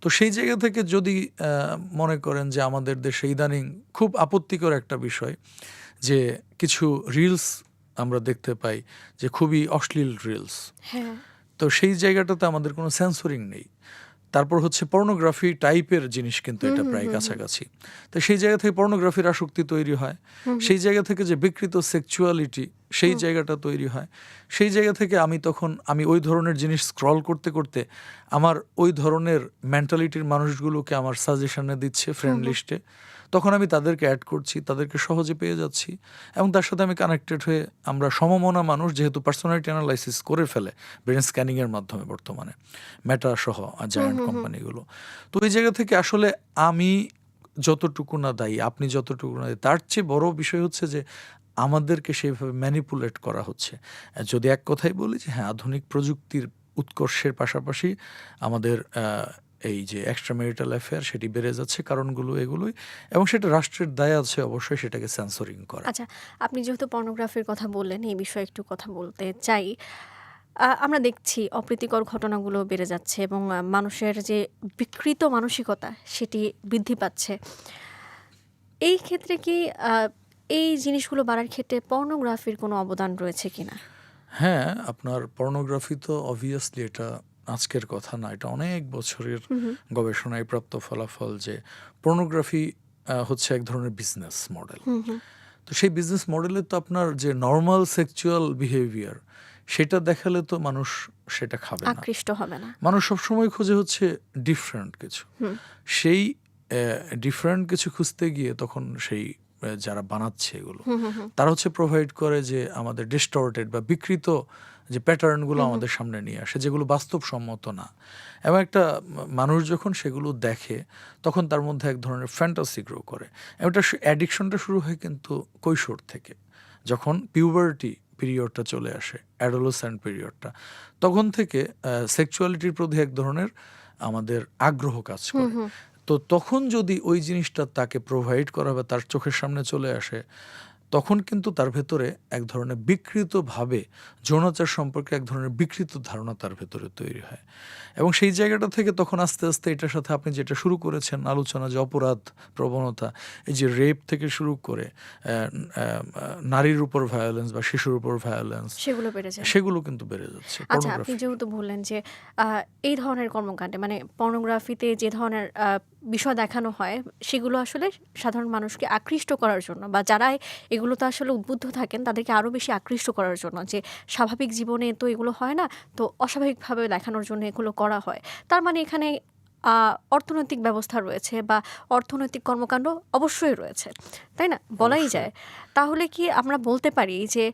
তো সেই জায়গা থেকে যদি মনে করেন যে আমাদের দেশে ইদানিং খুব আপত্তিকর একটা বিষয় যে কিছু রিলস আমরা দেখতে পাই যে খুবই অশ্লীল রিলস, হ্যাঁ। তো সেই জায়গাটাতে আমাদের কোনো সেন্সরিং নেই। তারপর হচ্ছে পর্নোগ্রাফি টাইপের জিনিস, কিন্তু হুম, এটা হুম, প্রায় হুম, হুম। কাছাকাছি। তো সেই জায়গা থেকে পর্নোগ্রাফির আসক্তি তৈরি হয়, সেই জায়গা থেকে যে বিকৃত সেক্সুয়ালিটি, সেই জায়গাটা তৈরি হয়। সেই জায়গা থেকে আমি ওই ধরনের জিনিস স্ক্রল করতে করতে আমার ওই ধরনের মেন্টালিটির মানুষগুলোকে আমার সাজেশনে দিচ্ছে ফ্রেন্ড লিস্টে, তখন আমি তাদেরকে অ্যাড করছি, তাদেরকে সহজে পেয়ে যাচ্ছি, এবং তার সাথে আমি কানেক্টেড হয়ে আমরা সমমনা মানুষ, যেহেতু পার্সোনালিটি অ্যানালাইসিস করে ফেলে ব্রেন স্ক্যানিংয়ের মাধ্যমে বর্তমানে মেটা সহ জায়ান্ট কোম্পানিগুলো। তো ওই জায়গা থেকে আসলে আমি যতটুকু না দায়ী, আপনি যতটুকু না দায়ী, তার চেয়ে বড় বিষয় হচ্ছে যে আমাদেরকে সেইভাবে ম্যানিপুলেট করা হচ্ছে। যদি এক কথাই বলি যে হ্যাঁ, আধুনিক প্রযুক্তির উৎকর্ষের পাশাপাশি আমাদের এই যে এক্সট্রা ম্যারিটাল অ্যাফেয়ার, সেটি বেড়ে যাচ্ছে, কারণগুলো এগুলোই, এবং সেটা রাষ্ট্রের দায় আছে অবশ্যই সেটাকে সেন্সরিং করা। আচ্ছা, আপনি যেহেতু পর্নোগ্রাফির কথা বললেন, এই বিষয়ে একটু কথা বলতে চাই। আমরা দেখছি অপ্রীতিকর ঘটনাগুলো বেড়ে যাচ্ছে এবং মানুষের যে বিকৃত মানসিকতা সেটি বৃদ্ধি পাচ্ছে। এই ক্ষেত্রে কি আ এই জিনিসগুলো বাড়ার ক্ষেত্রে পর্নোগ্রাফির কোনো অবদান রয়েছে কিনা? হ্যাঁ, আপনার পর্নোগ্রাফি তো অবভিয়াসলি এটা আজকের কথা না, এটা অনেক বছরের হুম, হুম। গবেষণায় প্রাপ্ত ফলাফল যে পর্নোগ্রাফি হচ্ছে এক ধরনের বিজনেস মডেল। হুম, হুম। তো সেই বিজনেস মডেলে তো আপনার যে নর্মাল সেক্সুয়াল বিহেভিয়ার, সেটা দেখালে তো মানুষ সেটা খাবে না। আকৃষ্ট হবে না। মানুষ সবসময় খোঁজে হচ্ছে ডিফারেন্ট কিছু। হুম, সেই ডিফারেন্ট কিছু খুঁজতে গিয়ে তখন সেই যারা বানাচ্ছে এগুলো, হুম, হুম, হুম। তারা হচ্ছে প্রোভাইড করে যে আমাদের ডিস্টর্টেড বা বিকৃত যে প্যাটার্নগুলো হুম, হুম। আমাদের সামনে নিয়ে আসে, যেগুলো বাস্তবসম্মত না। এবং একটা মানুষ যখন সেগুলো দেখে, তখন তার মধ্যে এক ধরনের ফ্যান্টাসি গ্রো করে। এবং এটা অ্যাডিকশনটা শুরু হয় কিন্তু কৈশোর থেকে, যখন পিউবার্টি পিরিয়ডটা চলে আসে, অ্যাডোলেসেন্ট পিরিয়ডটা, তখন থেকে সেক্সুয়ালিটির প্রতি এক ধরনের আমাদের আগ্রহ কাজ হুম, করে। হুম। তো তখন যদি ওই জিনিসটা তাকে প্রোভাইড করা বা তার চোখের সামনে চলে আসে, তখন কিন্তু তার ভেতরে এক ধরনের বিকৃতভাবে যৌনাচার সম্পর্কে এক ধরনের বিকৃত ধারণা তার ভেতরে তৈরি হয়। এবং সেই জায়গাটা থেকে তখন আস্তে আস্তে এটার সাথে আপনি যেটা শুরু করেছেন আলোচনা, যে অপরাধ প্রবণতা, এই যে রেপ থেকে শুরু করে নারীর উপর ভায়োলেন্স বা শিশুর উপর ভায়োলেন্স, সেগুলো বেড়ে যায়। সেগুলো কিন্তু বেড়ে যাচ্ছে আচ্ছা, আপনি পর্নোগ্রাফি। যেহেতু বললেন যে আ এই ধরনের কর্মকাণ্ডে মানে পর্নোগ্রাফিতে যে ধরনের বিষয় দেখানো হয় সেগুলো আসলে সাধারণ মানুষকে আকৃষ্ট করার জন্য বা যারা এগুলোতে আসলে উদ্বুদ্ধ থাকেন তাদেরকে আরো বেশি আকৃষ্ট করার জন্য, যে স্বাভাবিক জীবনে তো এগুলো হয় না, তো অস্বাভাবিকভাবে দেখানোর জন্য এগুলো করা হয়। তার মানে এখানে অর্থনৈতিক ব্যবস্থা রয়েছে বা অর্থনৈতিক কর্মকাণ্ড অবশ্যই রয়েছে, তাই না? বলাই অবশ্যই। যায়। তাহলে কি আমরা বলতে পারি যে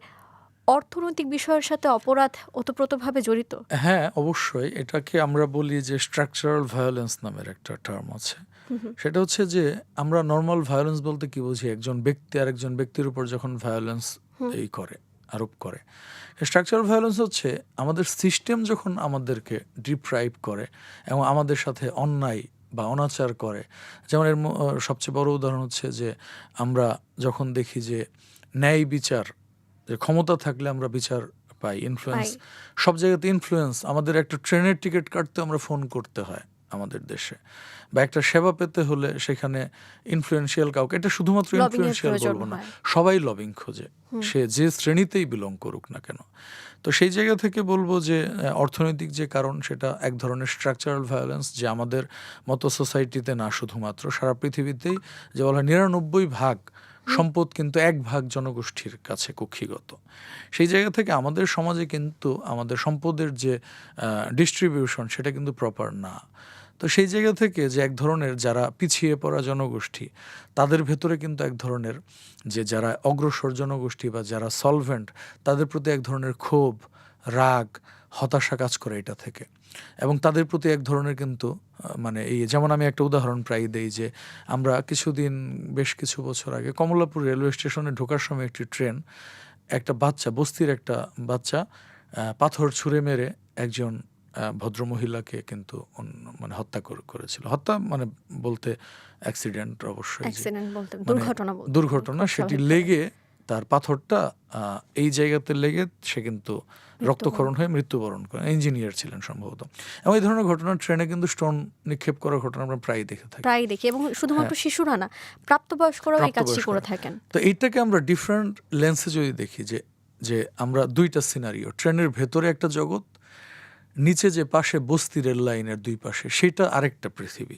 অর্থনৈতিক বিষয়ের সাথে অপরাধ ওতপ্রোতভাবে জড়িত? হ্যাঁ, অবশ্যই। এটাকে আমরা বলি যে স্ট্রাকচারাল ভায়োলেন্স নামের একটা টার্ম আছে। হুম, হুম। সেটা হচ্ছে যে আমরা নরমাল ভায়োলেন্স বলতে কি বুঝি? একজন ব্যক্তি আরেকজন ব্যক্তির উপর যখন ভায়োলেন্স হুম। আরোপ করে। স্ট্রাকচারাল ভায়োলেন্স হচ্ছে আমাদের সিস্টেম যখন আমাদেরকে ডিপ্রাইভ করে এবং আমাদের সাথে অন্যায় বা অনাচার করে। যেমন সবচেয়ে বড় উদাহরণ হচ্ছে যে আমরা যখন দেখি যে ন্যায় বিচার, যে ক্ষমতা থাকলে আমরা বিচার পাই, ইনফ্লুয়েন্স, পাই। সব জায়গাতে ইনফ্লুয়েন্স। আমাদের একটা ট্রেনের টিকিট কাটতে আমরা ফোন করতে হয় আমাদের দেশে, বা একটা সেবা পেতে হলে সেখানে ইনফ্লুয়েন্সিয়াল কাউকে, এটা শুধুমাত্র লবিং এর ইনফ্লুয়েন্সিয়াল প্রয়োজন বলবো না, হয়। সবাই লবিং খোঁজে, হুম। সে যে শ্রেণীতেই বিলং করুক না কেন। তো সেই জায়গা থেকে বলবো যে অর্থনৈতিক যে কারণ সেটা এক ধরনের স্ট্রাকচারাল ভায়োলেন্স, যে আমাদের মতো সোসাইটিতে না, শুধুমাত্র সারা পৃথিবীতেই যে বলা হয় ৯৯% সম্পদ কিন্তু ১% জনগোষ্ঠীর কাছে কক্ষিগত। সেই জায়গা থেকে আমাদের সমাজে কিন্তু আমাদের সম্পদের যে ডিস্ট্রিবিউশন সেটা কিন্তু প্রপার না। তো সেই জায়গা থেকে যে এক ধরনের যারা পিছিয়ে পড়া জনগোষ্ঠী, তাদের ভেতরে কিন্তু এক ধরনের যে যারা অগ্রসর জনগোষ্ঠী বা যারা সলভেন্ট, তাদের প্রতি এক ধরনের ক্ষোভ, রাগ, হতাশা কাজ করে এটা থেকে। এবং তাদের প্রতি এক ধরনের কিন্তু মানে এই যেমন আমি একটা উদাহরণ প্রায় দেই যে আমরা বেশ কিছু বছর আগে কমলাপুর রেলওয়ে স্টেশনে ঢোকার সময় একটি ট্রেন, একটা বাচ্চা, বস্তির একটা বাচ্চা পাথর ছুঁড়ে মেরে একজন ভদ্রমহিলাকে কিন্তু মানে হত্যা করেছিল। হত্যা মানে বলতে অ্যাক্সিডেন্ট, অবশ্যই যে অ্যাক্সিডেন্ট বলতে মানে দুর্ঘটনা বলতে পারি দুর্ঘটনা, খুব সেটি স্বাভাবিকভাবে। লেগে তার পাথরটা এই জায়গাতে লেগে সে কিন্তু রক্তক্ষরণ হয়ে মৃত্যুবরণ করেন। ইঞ্জিনিয়ার ছিলেন সম্ভবত। এবং এই ধরনের ঘটনা ট্রেনে কিন্তু স্টোন নিক্ষেপ করার ঘটনা আমরা প্রায়ই দেখে থাকি। প্রায়ই দেখি, এবং শুধুমাত্র হ্যাঁ, শিশুরা না, প্রাপ্তবয়স্করাও এই কাজটি করে প্রাপ্তবয়স্করা। থাকেন। তো এইটাকে আমরা ডিফারেন্ট লেন্সে যদি দেখি যে যে আমরা দুইটা সিনারিও, ট্রেনের ভেতরে একটা জগৎ, নিচে যে পাশে বস্তি রেল লাইনের দুই পাশে, সেটা আরেকটা পৃথিবী।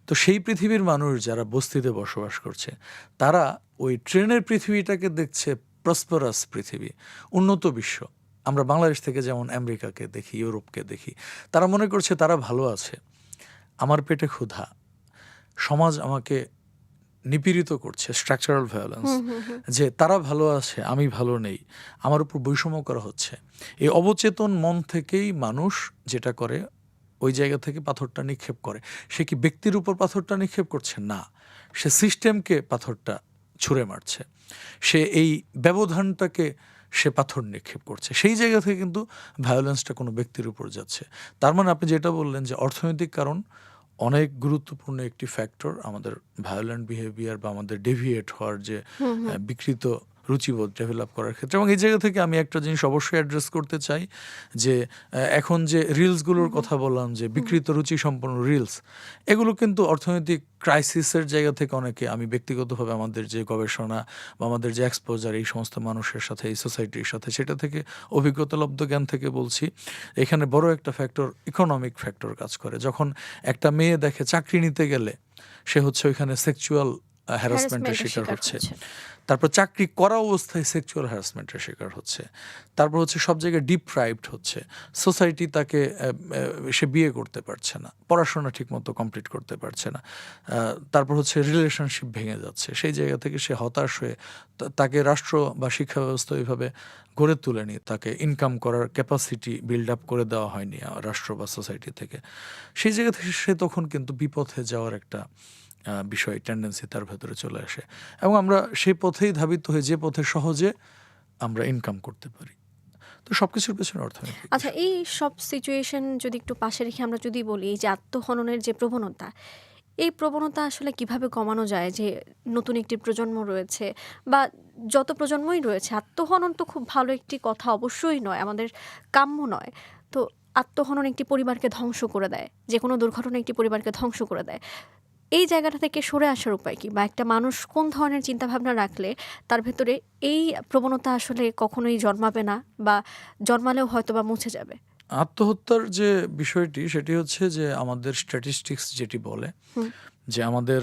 তো সেই পৃথিবীর মানুষ যারা বস্তিতে বসবাস করছে, তারা ওই ট্রেনের পৃথিবীটাকে দেখছে প্রসপারাস পৃথিবী, উন্নত বিশ্ব। আমরা বাংলাদেশ থেকে যেমন আমেরিকাকে দেখি, ইউরোপকে দেখি, তারা মনে করছে তারা ভালো আছে, আমার পেটে ক্ষুধা, সমাজ আমাকে নিপীড়িত করছে, স্ট্রাকচারাল ভায়োলেন্স, হুম, হুম, হুম। যে তারা ভালো আছে আমি ভালো নেই, আমার উপর বৈষম্য করা হচ্ছে। এই অবচেতন মন থেকেই মানুষ যেটা করে, ওই জায়গা থেকে পাথরটা নিক্ষেপ করে। সে কি ব্যক্তির উপর পাথরটা নিক্ষেপ করছে? না, সে সিস্টেমকে পাথরটা ছুঁড়ে মারছে, সে এই ব্যবধানটাকে সে পাথর নিক্ষেপ করছে। সেই জায়গা থেকে কিন্তু ভায়োলেন্সটা কোনো ব্যক্তির উপর যাচ্ছে। তার মানে আপনি যেটা বললেন যে অর্থনৈতিক কারণ অনেক গুরুত্বপূর্ণ একটি ফ্যাক্টর আমাদের ভায়োলেন্ট বিহেভিয়ার বা আমাদের ডেভিয়েট হওয়ার যে হুম, হুম। বিকৃত রুচিবোধ ডেভেলপ করার ক্ষেত্রে। এবং এই জায়গা থেকে আমি একটা জিনিস অবশ্যই অ্যাড্রেস করতে চাই যে এখন যে রিলসগুলোর কথা বললাম, যে বিকৃত রুচি সম্পন্ন রিলস, এগুলো কিন্তু অর্থনৈতিক ক্রাইসিসের জায়গা থেকে অনেকে, আমি ব্যক্তিগতভাবে আমাদের যে গবেষণা বা আমাদের যে এক্সপোজার এই সমস্ত মানুষের সাথে, এই সোসাইটির সাথে, সেটা থেকে অভিজ্ঞতালব্ধ জ্ঞান থেকে বলছি, এখানে বড় একটা ফ্যাক্টর ইকোনমিক ফ্যাক্টর কাজ করে। যখন একটা মেয়ে দেখে চাকরি নিতে গেলে সে হচ্ছে ওইখানে সেক্সুয়াল হ্যারাসমেন্টের হ্যারাসমেন্টের শিকার শিকার হচ্ছে, হচ্ছে। তারপর চাকরি করা অবস্থায় সেক্সুয়াল হ্যারাসমেন্টের শিকার হচ্ছে, তারপর হচ্ছে সব জায়গায় ডিপ্রাইভড হচ্ছে, সোসাইটি তাকে সে বিয়ে করতে পারছে না, পড়াশোনা ঠিকমতো কমপ্লিট করতে পারছে না, তারপর হচ্ছে রিলেশনশিপ ভেঙে যাচ্ছে। সেই জায়গা থেকে সে হতাশ হয়ে তাকে রাষ্ট্র বা শিক্ষা ব্যবস্থা ওইভাবে গড়ে তুলেনি, তাকে ইনকাম করার ক্যাপাসিটি বিল্ড আপ করে দেওয়া হয়নি রাষ্ট্র বা সোসাইটি থেকে। সেই জায়গা থেকে সে তখন কিন্তু বিপথে যাওয়ার একটা বিষয়, টেন্ডেন্সি তার ভেতরে চলে আসে। এবং আমরা সেই পথেই ধাবিত হই যে পথে সহজে আমরা ইনকাম করতে পারি। তো সবকিছুর পেছনে অর্থনৈতিক আচ্ছা, বিষয়। এই সব সিচুয়েশন যদি একটু পাশে রেখে আমরা যদি বলি, এই যে আত্মহননের যে প্রবণতা, এই প্রবণতা আসলে কিভাবে কমানো যায়? যে নতুন একটি প্রজন্ম রয়েছে বা যত প্রজন্মই রয়েছে, আত্মহনন তো খুব ভালো একটি কথা অবশ্যই নয়, আমাদের কাম্য নয়। তো আত্মহনন একটি পরিবারকে ধ্বংস করে দেয়, যে কোনো দুর্ঘটনা একটি পরিবারকে ধ্বংস করে দেয়। এই জায়গাটা থেকে সরে আসার উপায় কি? বা একটা মানুষ কোন ধরনের চিন্তাভাবনা রাখলে তার ভেতরে এই প্রবণতা আসলে কখনোই জন্মাবে না, বা জন্মালেও হয়তোবা মুছে যাবে? আত্মহত্যার যে বিষয়টি, সেটি হচ্ছে যে আমাদের স্ট্যাটিস্টিক্স যেটি বলে হুম, যে আমাদের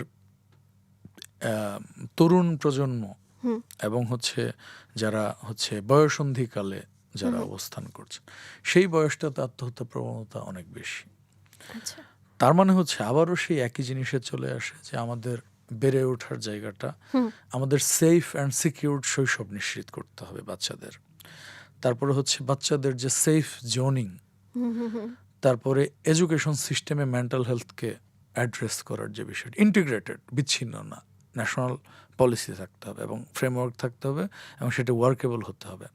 তরুণ প্রজন্ম হুম, এবং হচ্ছে যারা হচ্ছে বয়সন্ধিকালে হুম, যারা হুম। অবস্থান করছে, সেই বয়সটাতে আত্মহত্যা প্রবণতা অনেক বেশি। আচ্ছা। তার মানে হচ্ছে আবারও সেই একই জিনিসে চলে আসে যে আমাদের বেড়ে ওঠার জায়গাটা, হুম, আমাদের সেফ অ্যান্ড সিকিউরড শৈশব নিশ্চিত করতে হবে বাচ্চাদের। তারপরে হচ্ছে বাচ্চাদের যে সেফ জোনিং, হুম, হুম, হুম। তারপরে এডুকেশন সিস্টেমে মেন্টাল হেলথকে অ্যাড্রেস করার যে বিষয়টি, ইন্টিগ্রেটেড, বিচ্ছিন্ন না, ন্যাশনাল পলিসি থাকতে হবে এবং ফ্রেমওয়ার্ক থাকতে হবে এবং সেটা ওয়ার্কেবল হতে হবে।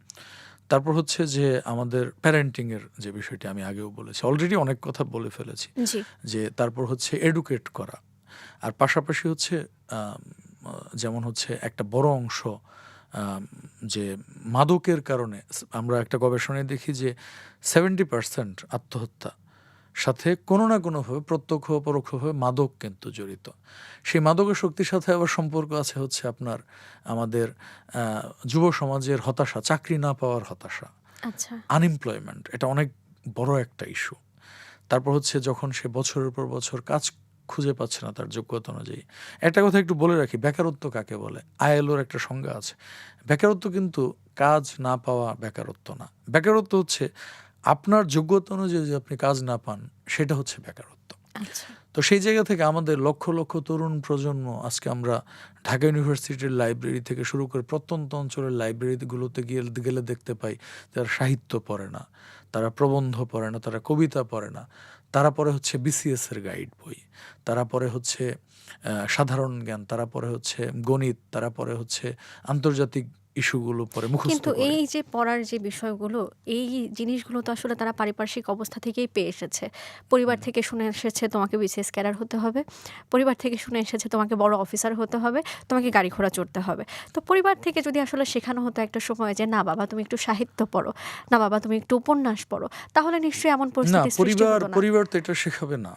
তারপর হচ্ছে যে আমাদের প্যারেন্টিংয়ের যে বিষয়টি আমি আগেও বলেছি, অলরেডি অনেক কথা বলে ফেলেছি, জি। যে তারপর হচ্ছে এডুকেট করা। আর পাশাপাশি হচ্ছে যেমন হচ্ছে একটা বড় অংশ আম, যে মাদকের কারণে আমরা একটা গবেষণায় দেখি যে 70% আত্মহত্যা সাথে কোনো না কোনোভাবে প্রত্যক্ষ ও পরোক্ষভাবে মাদক কিন্তু জড়িত। সেই মাদকের শক্তির সাথে আবার সম্পর্ক আছে হচ্ছে আপনার আমাদের যুব সমাজের হতাশা, চাকরি না পাওয়ার হতাশা, আচ্ছা। আনএমপ্লয়মেন্ট, এটা অনেক বড় একটা ইস্যু। তারপর হচ্ছে যখন সে বছরের পর বছর কাজ খুঁজে পাচ্ছে না তার যোগ্যতা অনুযায়ী। একটা কথা একটু বলে রাখি, বেকারত্ব কাকে বলে? আইএলওর একটা সংজ্ঞা আছে। বেকারত্ব কিন্তু কাজ না পাওয়া বেকারত্ব না। বেকারত্ব হচ্ছে আপনার যোগ্যতা অনুযায়ী যে আপনি কাজ না পান, সেটা হচ্ছে বেকারত্ব। আচ্ছা। তো সেই জায়গা থেকে আমাদের লক্ষ লক্ষ তরুণ প্রজন্ম, আজকে আমরা ঢাকা ইউনিভার্সিটির লাইব্রেরি থেকে শুরু করে প্রত্যন্ত অঞ্চলের লাইব্রেরিগুলোতে গেলে দেখতে পাই তারা সাহিত্য পড়ে না, তারা প্রবন্ধ পড়ে না, তারা কবিতা পড়ে না, তারা পড়ে হচ্ছে বিসিএস এর গাইড বই, তারা পড়ে হচ্ছে সাধারণ জ্ঞান, তারা পড়ে হচ্ছে গণিত, তারা পড়ে হচ্ছে আন্তর্জাতিক ইস্যুগুলো পড়ে মুখস্থ কিন্তু করে। এই যে পড়ার যে বিষয়গুলো, এই জিনিসগুলো তো আসলে তারা পারিপার্শ্বিক অবস্থা থেকেই পেয়ে এসেছে। পরিবার হুম। থেকে শুনে এসেছে তোমাকে বিসিএস ক্যাডার হতে হবে। পরিবার থেকে শুনে এসেছে তোমাকে বড় অফিসার হতে হবে, তোমাকে গাড়ি ঘোড়া চড়তে হবে। তো পরিবার থেকে যদি আসলে শেখানো হতো একটা সময় যে, "না বাবা তুমি একটু সাহিত্য পড়ো, না বাবা তুমি একটু উপন্যাস পড়ো।" তাহলে নিশ্চয়ই এমন না, পরিস্থিতির সৃষ্টি পরিবার হতো না। পরিবার তো এটা শেখাবে না।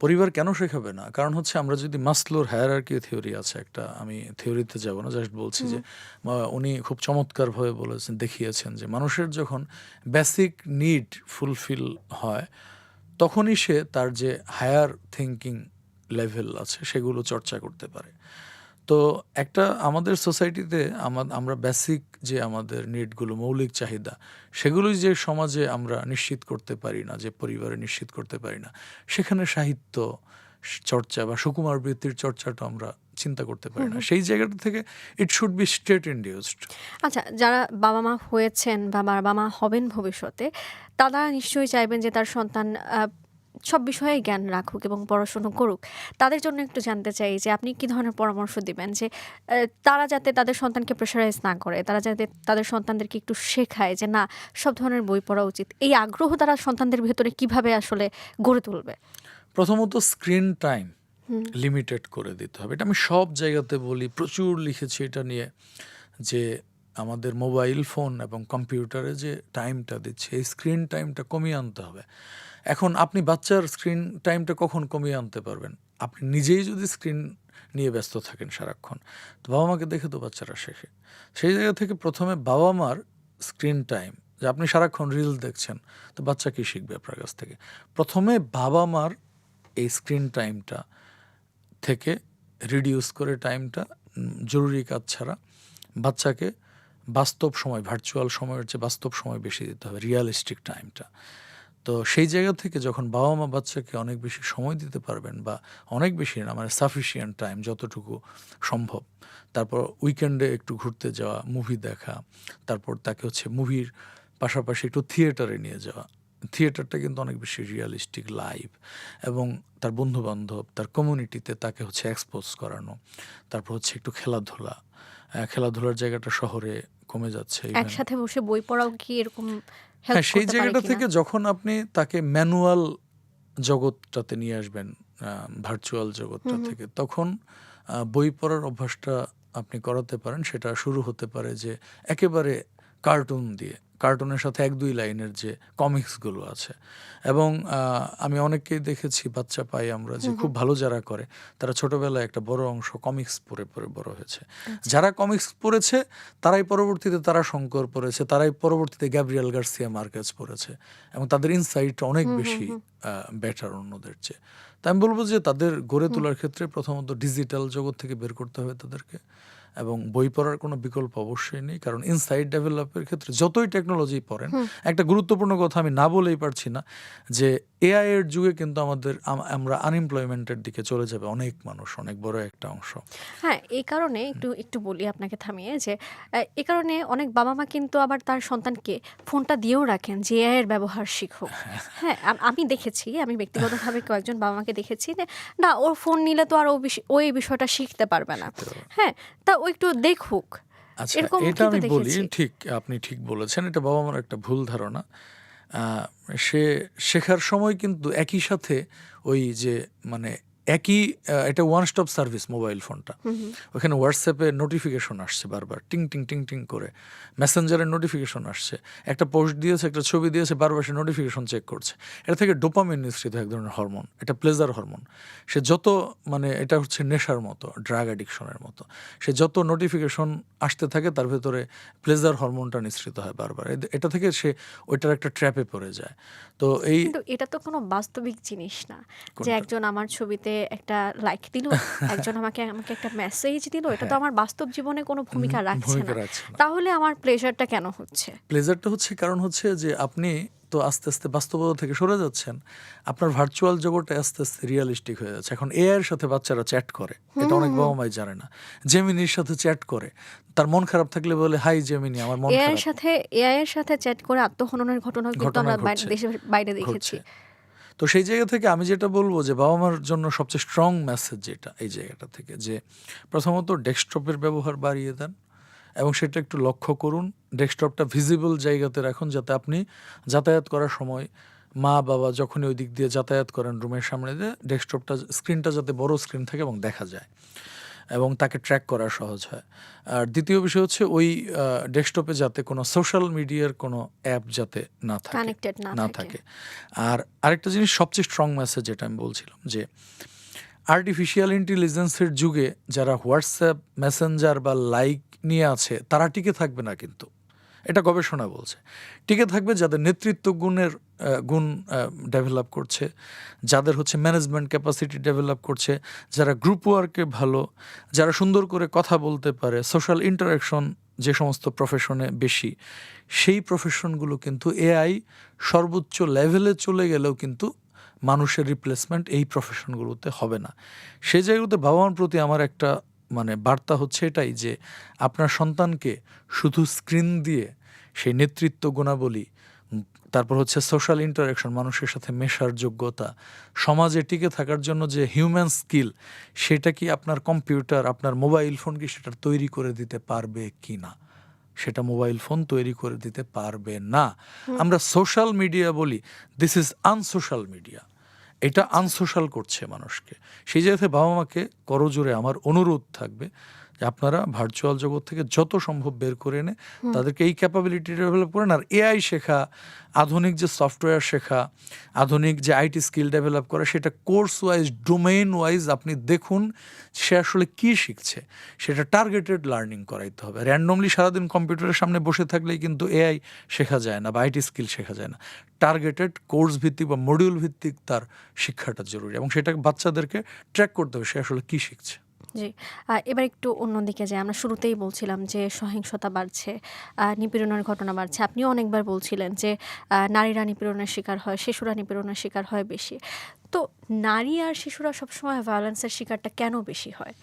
পরিবার কেন শেখাবে না? কারণ হচ্ছে আমরা যদি মাসলোর হায়ারার্কি থিওরি আছে একটা, আমি থিওরিতে যাব না, জাস্ট বলছি যে হুম, উনি খুব চমৎকারভাবে বলেছেন, দেখিয়েছেন যে মানুষের যখন বেসিক নিড ফুলফিল হয়, তখনই সে তার যে হায়ার থিংকিং লেভেল আছে সেগুলো চর্চা করতে পারে। তো একটা আমাদের সোসাইটিতে আমরা বেসিক যে আমাদের নিডগুলো, মৌলিক চাহিদা, সেগুলোই যে সমাজে আমরা নিশ্চিত করতে পারি না, যে পরিবারে নিশ্চিত করতে পারি না, সেখানে সাহিত্য চর্চা বা সুকুমার বৃত্তির চর্চাটা আমরা চিন্তা করতে পারি হুম, না। হুম। সেই জায়গাটা থেকে it should be state induced. আচ্ছা, যারা বাবা-মা হয়েছেন বা বাবা-মা হবেন ভবিষ্যতে, তারা নিশ্চয়ই চাইবেন যে তার সন্তান আ সব বিষয়ে জ্ঞান রাখুক এবং পড়াশুনো করুক। তাদের জন্য একটু জানতে চাই যে আপনি কি ধরনের পরামর্শ দিবেন যে তারা যাতে তাদের সন্তানকে প্রেশারাইজ না করে, তারা যাতে তাদের সন্তানদেরকে একটু শেখায় যে না, সব ধরনের বই পড়া উচিত। এই আগ্রহ তারা সন্তানদের ভেতরে কিভাবে আসলে গড়ে তুলবে? প্রথমত স্ক্রিন টাইম হুম, লিমিটেড করে দিতে হবে। এটা আমি সব জায়গাতে বলি, প্রচুর লিখেছি এটা নিয়ে, যে আমাদের মোবাইল ফোন এবং কম্পিউটারে যে টাইমটা দিচ্ছে, এই স্ক্রিন টাইমটা কমিয়ে আনতে হবে। এখন আপনি বাচ্চার স্ক্রিন টাইমটা কখন কমিয়ে আনতে পারবেন? আপনি নিজেই যদি স্ক্রিন নিয়ে ব্যস্ত থাকেন সারাক্ষণ, তো বাবা মাকে দেখে তো বাচ্চারা শেখে। সেই জায়গা থেকে প্রথমে বাবা মার স্ক্রিন টাইম, যে আপনি সারাক্ষণ রিল দেখছেন, তো বাচ্চা কি শিখবে আপনার কাছ থেকে? প্রথমে বাবা মার এই স্ক্রিন টাইমটা থেকে রিডিউস করে টাইমটা, জরুরি কাজ ছাড়া বাচ্চাকে বাস্তব সময়, ভার্চুয়াল সময়ের চেয়ে বাস্তব সময় বেশি দিতে হবে, রিয়ালিস্টিক টাইমটা। তো সেই জায়গা থেকে যখন বাবা মা বাচ্চাকে অনেক বেশি সময় দিতে পারবেন, বা অনেক বেশি না, মানে সাফিসিয়েন্ট টাইম যতটুকু সম্ভব, তারপর উইকেন্ডে একটু ঘুরতে যাওয়া, মুভি দেখা, তারপর তাকে হচ্ছে মুভির পাশাপাশি একটু থিয়েটারে নিয়ে যাওয়া। থিয়েটারটা কিন্তু অনেক বেশি রিয়ালিস্টিক, লাইভ, এবং তার বন্ধুবান্ধব, তার কমিউনিটিতে তাকে হচ্ছে এক্সপোজ করানো। তারপর হচ্ছে একটু খেলাধুলা, খেলাধুলার জায়গাটা শহরে কমে যাচ্ছে ইভেন। একসাথে বসে বই পড়াও কি এরকম হেল্প হ্যাঁ, সেই করতে পারে জায়গাটা কিনা? থেকে যখন আপনি তাকে ম্যানুয়াল জগৎটাতে নিয়ে আসবেন, ভার্চুয়াল জগৎটা হুম, হুম। থেকে, তখন বই পড়ার অভ্যাসটা আপনি করাতে পারেন। সেটা শুরু হতে পারে যে একেবারে কার্টুন দিয়ে, কার্টুনের সাথে ১-২ লাইনের যে কমিক্সগুলো আছে। এবং আমি অনেককেই দেখেছি, বাচ্চা পাই আমরা, যে হুম, খুব হুম। ভালো যারা করে, তারা ছোটবেলায় একটা বড় অংশ কমিক্স পড়ে পড়ে বড় হয়েছে। আচ্ছা। যারা কমিক্স পড়েছে তারাই পরবর্তীতে তারাশঙ্কর পড়েছে, তারাই পরবর্তীতে গ্যাব্রিয়েল গার্সিয়া মার্কেজ পড়েছে, এবং তাদের ইনসাইট অনেক হুম, হুম, বেশি হুম। বেটার অন্যদের চেয়ে। তো আমি বলবো যে তাদের গড়ে হুম। তোলার ক্ষেত্রে প্রথমত ডিজিটাল জগৎ থেকে বের করতে হবে তাদেরকে, এবং বই পড়ার কোনো বিকল্প অবশ্যই নেই, কারণ ইনসাইট ডেভেলপের ক্ষেত্রে যতই টেকনোলজি পড়েন, একটা গুরুত্বপূর্ণ কথা আমি না বলেই পারছি না, যে এআই এর যুগে কিন্তু আমরা আনএমপ্লয়মেন্টের দিকে চলে যাবে অনেক মানুষ, অনেক বড় একটা অংশ। হ্যাঁ, এই কারণে একটু বলি আপনাকে থামিয়ে যে এ কারণে অনেক বাবা-মা কিন্তু আবার তার সন্তানকে ফোনটা দিয়েও রাখেন যে এআই এর ব্যবহার শিখুক। হ্যাঁ, আমি দেখেছি, আমি ব্যক্তিগতভাবে কয়েকজন বাবা-মাকে দেখেছি যে না ওর ফোন নিলে তো আর ও এই বিষয়টা শিখতে পারবে না। শিখতে পারবে। হ্যাঁ, তা ও একটু দেখুক। আচ্ছা, এরকম এটা কিন্তু আমি বলি, দেখেছি। ঠিক আপনি ঠিক বলেছেন, এটা বাবা মার একটা ভুল ধারণা। সে শেখার সময় কিন্তু একই সাথে ওই যে মানে একই এটা ওয়ান স্টপ সার্ভিস মোবাইল ফোনটা। ওখানে হোয়াটসঅ্যাপে নোটিফিকেশন আসছে বারবার, টিং টিং টিং টিং করে, মেসেঞ্জারের নোটিফিকেশন আসছে, একটা পোস্ট দিয়েছে, একটা ছবি দিয়েছে, বারবার সে নোটিফিকেশন চেক করছে। এটা থেকে ডোপামিন নিঃসৃত এক ধরনের হরমোন, এটা প্লেজার হরমোন। সে যত মানে এটা হচ্ছে নেশার মতো, ড্রাগ অ্যাডিকশনের মতো, সে যত নোটিফিকেশন আসতে থাকে তার ভেতরে প্লেজার হরমোনটা নিঃসৃত হয় বারবার। এটা থেকে সে ওইটার একটা ট্র্যাপে পড়ে যায়। তো এই কিন্তু এটা তো কোনো বাস্তবিক জিনিস না যে কোনটা? একজন আমার ছবিতে একটা লাইক দিল, একজন আমাকে একটা মেসেজ দিল, এটা তো হ্যাঁ, আমার বাস্তব জীবনে কোনো ভূমিকা রাখছে ভূমিকা না। রাখছে না। তাহলে আমার প্লেজারটা কেন হচ্ছে? প্লেজারটা হচ্ছে, কারণ হচ্ছে যে আপনি তো আস্তে আস্তে বাস্তবতা থেকে সরে যাচ্ছেন, আপনার ভার্চুয়াল জগৎটা আস্তে আস্তে রিয়ালিস্টিক হয়ে যাচ্ছে। এখন এআই এর সাথে বাচ্চারা চ্যাট করে, এটা অনেক বাবা মাই জানে না। জেমিনির সাথে চ্যাট করে, তার মন খারাপ থাকলে বলে হাই জেমিনি, আমার মন খারাপ। এআই এর সাথে চ্যাট করে আত্মহননের ঘটনাও কিন্তু ঘটনা আমরা ঘটছে, দেশের বাইরে দেখেছি। ঘটছে। তো সেই জায়গা থেকে আমি যেটা বলবো যে বাবা মার জন্য সবচেয়ে স্ট্রং মেসেজ যেটা এই জায়গাটা থেকে, যে প্রথমত ডেস্কটপের ব্যবহার বাড়িয়ে দেন, এবং সেটা একটু লক্ষ্য করুন, ডেস্কটপটা ভিজিবল জায়গাতে রাখুন, যাতে আপনি যাতায়াত করার সময় মা বাবা যখনই ওই দিক দিয়ে যাতায়াত করেন রুমের সামনে দিয়ে, ডেস্কটপটা স্ক্রিনটা যাতে বড় স্ক্রিন থাকে এবং দেখা যায় এবং তাকে ট্র্যাক করা সহজ হয়। আর দ্বিতীয় বিষয় হচ্ছে ওই ডেস্কটপে যাতে কোনো সোশ্যাল মিডিয়ার কোনো অ্যাপ যাতে না থাকে, কানেক্টেড না থাকে। আর আরেকটা জিনিস সবচেয়ে স্ট্রং মেসেজ যেটা আমি বলছিলাম, যে আর্টিফিশিয়াল ইন্টেলিজেন্সের যুগে যারা হোয়াটসঅ্যাপ, মেসেঞ্জার বা লাইক নিয়ে আছে তারা টিকে থাকবে না, কিন্তু এটা গবেষণা বলছে। টিকে থাকবে যাদের নেতৃত্ব গুণ ডেভেলপ করছে, যাদের হচ্ছে ম্যানেজমেন্ট ক্যাপাসিটি ডেভেলপ করছে, যারা গ্রুপ ওয়ার্কে ভালো, যারা সুন্দর করে কথা বলতে পারে, সোশ্যাল ইন্টারাকশন যে সমস্ত প্রফেশনে বেশি, সেই প্রফেশনগুলো কিন্তু এআই সর্বোচ্চ লেভেলে চলে গেলেও কিন্তু মানুষের রিপ্লেসমেন্ট এই প্রফেশনগুলোতে হবে না। সেই জায়গাগুলোতে বাবা মার প্রতি আমার একটা মানে বার্তা হচ্ছে এটাই, যে আপনার সন্তানকে শুধু স্ক্রিন দিয়ে সেই নেতৃত্ব গুণাবলী, তারপর হচ্ছে সোশ্যাল ইন্টারাকশন, মানুষের সাথে মেশার যোগ্যতা, সমাজে টিকে থাকার জন্য যে হিউম্যান স্কিল, সেটা কি আপনার কম্পিউটার, আপনার মোবাইল ফোন কি সেটা তৈরি করে দিতে পারবে কি না? সেটা মোবাইল ফোন তৈরি করে দিতে পারবে না। আমরা সোশ্যাল মিডিয়া বলি, দিস ইজ আনসোশ্যাল মিডিয়া, এটা আনসোশ্যাল করছে মানুষকে। সেই জায়গাতে বাবা মাকে করজোরে আমার অনুরোধ থাকবে যে আপনারা ভার্চুয়াল জগৎ থেকে যত সম্ভব বের করে এনে তাদেরকে এই ক্যাপাবিলিটি ডেভেলপ করেন। আর এআই শেখা, আধুনিক যে সফটওয়্যার শেখা, আধুনিক যে আইটি স্কিল ডেভেলপ করা, সেটা কোর্স ওয়াইজ, ডোমেইন ওয়াইজ আপনি দেখুন সে আসলে কী শিখছে, সেটা টার্গেটেড লার্নিং করাইতে হবে। র্যান্ডমলি সারাদিন কম্পিউটারের সামনে বসে থাকলেই কিন্তু এআই শেখা যায় না বা আইটি স্কিল শেখা যায় না। টার্গেটেড কোর্স ভিত্তিক বা মডিউল ভিত্তিক তার শিক্ষাটা জরুরি, এবং সেটা বাচ্চাদেরকে ট্র্যাক করতে হবে সে আসলে কী শিখছে। জি। এবার একটু অন্যদিকে যাই। আমরা শুরুতেই বলছিলাম যে সহিংসতা বাড়ছে, নিপীড়নের ঘটনা বাড়ছে। আপনিও অনেকবার বলছিলেন যে নারীরা নিপীড়নের শিকার হয়, শিশুরা নিপীড়নের শিকার হয় বেশি। তো নারী আর শিশুরা সবসময় ভায়োলেন্সের শিকারটা কেন বেশি হয়?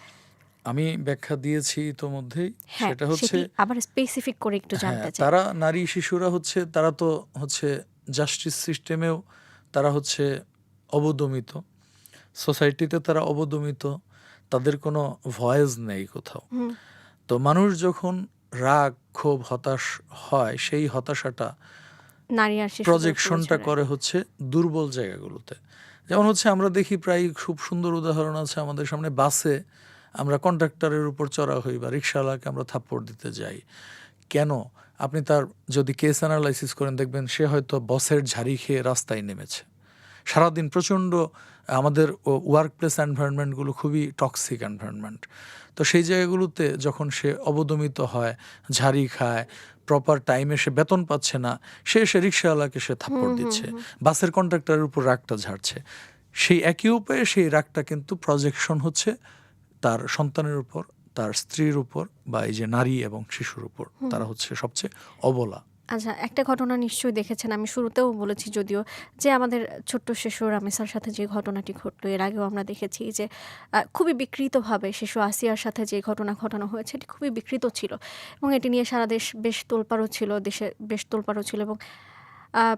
আমি ব্যাখ্যা দিয়েছি ইতোমধ্যেই, হ্যাঁ, সেটা হচ্ছে সেটি আবার স্পেসিফিক করে একটু জানতে চাই। তারা নারী শিশুরা হচ্ছে, তারা তো হচ্ছে জাস্টিস সিস্টেমেও তারা হচ্ছে অবদমিত, সোসাইটিতে তারা অবদমিত, তাদের কোনো ভয়েস নেই কোথাও। তো মানুষ যখন রাগ, ক্ষোভ, হতাশ হয়, সেই হতাশাটা নারী আর শিশুদের উপরে প্রজেকশনটা ছড়ায়। করে হচ্ছে দুর্বল জায়গাগুলোতে। যেমন হচ্ছে আমরা দেখি প্রায় খুব সুন্দর উদাহরণ আছে আমাদের সামনে, বাসে আমরা কন্ডাক্টরের উপর চড়া হই বা রিক্সাওয়ালাকে আমরা থাপ্পড় দিতে যাই কেন? আপনি তার যদি কেস অ্যানালাইসিস করেন দেখবেন সে হয়তো বসের ঝাড়ি খেয়ে রাস্তায় নেমেছে। সারাদিন প্রচণ্ড আমাদের ওয়ার্ক প্লেস এনভায়রনমেন্টগুলো খুবই টক্সিক এনভায়রনমেন্ট। তো সেই জায়গাগুলোতে যখন সে অবদমিত হয়, ঝাড়ি খায়, প্রপার টাইমে সে বেতন পাচ্ছে না, সে রিক্সাওয়ালাকে সে থাপ্পড় দিচ্ছে, বাসের কন্ডাক্টরের উপর রাগটা ঝাড়ছে। সেই একই উপায়ে সেই রাগটা কিন্তু প্রজেকশন হচ্ছে তার সন্তানের উপর, তার স্ত্রীর উপর বা এই যে নারী এবং শিশুর উপর তারা হচ্ছে সবচেয়ে অবলা। আচ্ছা, একটা ঘটনা নিশ্চয়ই দেখেছেন, আমি শুরুতেও বলেছি যদিও, যে আমাদের ছোট্ট শিশু রামেসার সাথে যে ঘটনাটি ঘটলো, এর আগেও আমরা দেখেছি যে খুবই বিকৃতভাবে শিশু আসিয়ার সাথে যে ঘটনা ঘটানো হয়েছে এটি খুবই বিকৃত ছিল এবং এটি নিয়ে সারা দেশ বেশ তোলপাড়ও ছিল, দেশে বেশ তোলপাড়ও ছিল। এবং আহ,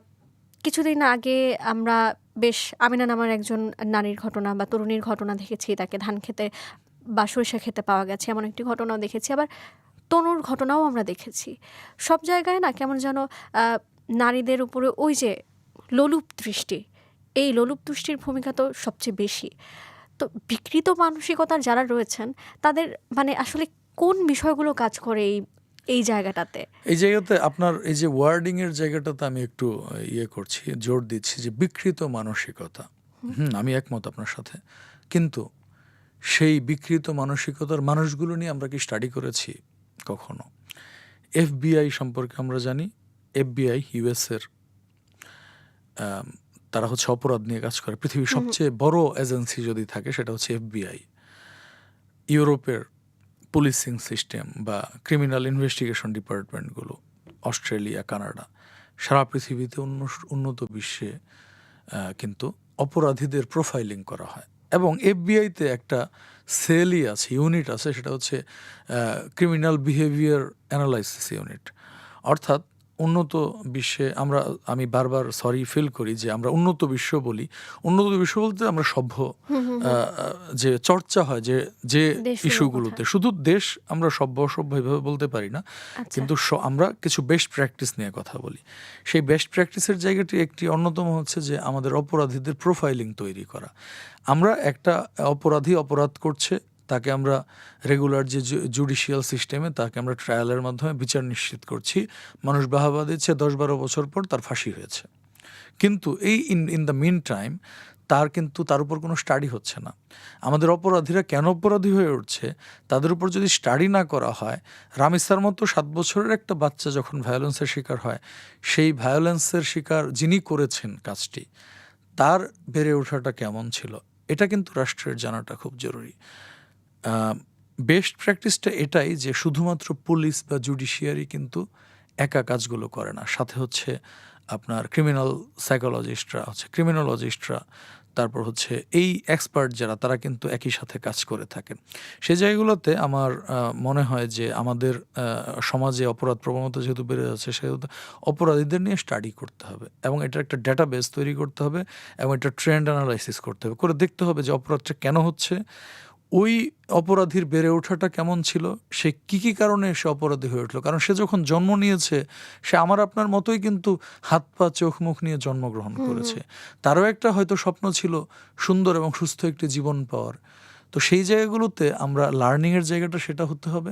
কিছুদিন আগে আমরা বেশ আমিনা নামার একজন নারীর ঘটনা বা তরুণীর ঘটনা দেখেছি, তাকে ধান খেতে বা সরিষা খেতে পাওয়া গেছে এমন একটি ঘটনাও দেখেছি। আবার তনুর ঘটনাও আমরা দেখেছি। সব জায়গায় না কেমন যেন নারীদের উপরে ওই যে লোলুপ দৃষ্টি, এই লোলুপ দৃষ্টির ভূমিকা তো সবচেয়ে বেশি। তো বিকৃত মানসিকতার যারা রয়েছেন তাদের মানে আসলে কোন বিষয়গুলো কাজ করে এই জায়গাটাতে? এই জায়গাতে আপনার এই যে ওয়ার্ডিং এর জায়গাটাতে আমি একটু ইয়ে করছি, জোর দিচ্ছি যে বিকৃত মানসিকতা। আমি একমত আপনার সাথে, কিন্তু সেই বিকৃত মানসিকতার মানুষগুলো নিয়ে আমরা কি স্টাডি করেছি কখনো? এফবিআই সম্পর্কে আমরা জানি, এফবিআই ইউএসের, তারা হচ্ছে অপরাধ নিয়ে কাজ করে। পৃথিবীর সবচেয়ে বড় এজেন্সি যদি থাকে সেটা হচ্ছে এফবিআই। ইউরোপের পুলিশিং সিস্টেম বা ক্রিমিনাল ইনভেস্টিগেশন ডিপার্টমেন্টগুলো, অস্ট্রেলিয়া, কানাডা, সারা পৃথিবীতে উন্নত বিশ্বে কিন্তু অপরাধীদের প্রোফাইলিং করা হয়। এবং এফবিআইতে একটা সেলই আছে, ইউনিট আছে, সেটা হচ্ছে ক্রিমিনাল বিহেভিয়ার অ্যানালাইসিস ইউনিট। অর্থাৎ উন্নত বিশ্বে আমি বারবার সরি ফিল করি যে আমরা উন্নত বিশ্ব বলি। উন্নত বিশ্ব বলতে আমরা সভ্য, যে চর্চা হয় যে ইস্যুগুলোতে, শুধু দেশ আমরা সভ্য এভাবে বলতে পারি না, কিন্তু আমরা কিছু বেস্ট প্র্যাকটিস নিয়ে কথা বলি। সেই বেস্ট প্র্যাকটিসের জায়গাটি একটি অন্যতম হচ্ছে যে আমাদের অপরাধীদের প্রোফাইলিং তৈরি করা। আমরা একটা অপরাধী অপরাধ করছে, তাকে আমরা রেগুলার যে জুডিশিয়াল সিস্টেমে তাকে আমরা ট্রায়ালের মাধ্যমে বিচার নিশ্চিত করছি, মানুষ বাহাবা দিচ্ছে, 10-12 বছর পর তার ফাঁসি হয়েছে। কিন্তু এই ইন দ্য মিন টাইম তার উপর কোনো স্টাডি হচ্ছে না। আমাদের অপরাধীরা কেন অপরাধী হয়ে উঠছে তাদের উপর যদি স্টাডি না করা হয়, রামিসার মতো 7 বছরের একটা বাচ্চা যখন ভায়োলেন্সের শিকার হয়, সেই ভায়োলেন্সের শিকার যিনি করেছেন কাজটি, তার বেড়ে ওঠাটা কেমন ছিল, এটা কিন্তু রাষ্ট্রের জানাটা খুব জরুরি। বেস্ট প্র্যাকটিসটা এটাই যে শুধুমাত্র পুলিশ বা জুডিশিয়ারি কিন্তু একা কাজগুলো করে না, সাথে হচ্ছে আপনার ক্রিমিনাল সাইকোলজিস্টরা, ক্রিমিনোলজিস্টরা, তারপর হচ্ছে এই এক্সপার্ট যারা, তারা কিন্তু একই সাথে কাজ করে থাকেন। সেই জায়গাগুলোতে আমার মনে হয় যে আমাদের সমাজে অপরাধ প্রবণতা যেহেতু বেড়ে যাচ্ছে, সেহেতু অপরাধীদের নিয়ে স্টাডি করতে হবে এবং এটার একটা ডেটাবেস তৈরি করতে হবে এবং এটা ট্রেন্ড অ্যানালাইসিস করতে হবে, করে দেখতে হবে যে অপরাধটা কেন হচ্ছে, ওই অপরাধীর বেড়ে ওঠাটা কেমন ছিল, সে কী কারণে সে অপরাধী হয়ে উঠলো। কারণ সে যখন জন্ম নিয়েছে, সে আমার আপনার মতোই কিন্তু হাত পা চোখ মুখ নিয়ে জন্মগ্রহণ করেছে। তারও একটা হয়তো স্বপ্ন ছিল সুন্দর এবং সুস্থ একটি জীবন পাওয়ার। তো সেই জায়গাগুলোতে আমরা লার্নিংয়ের জায়গাটা সেটা হতে হবে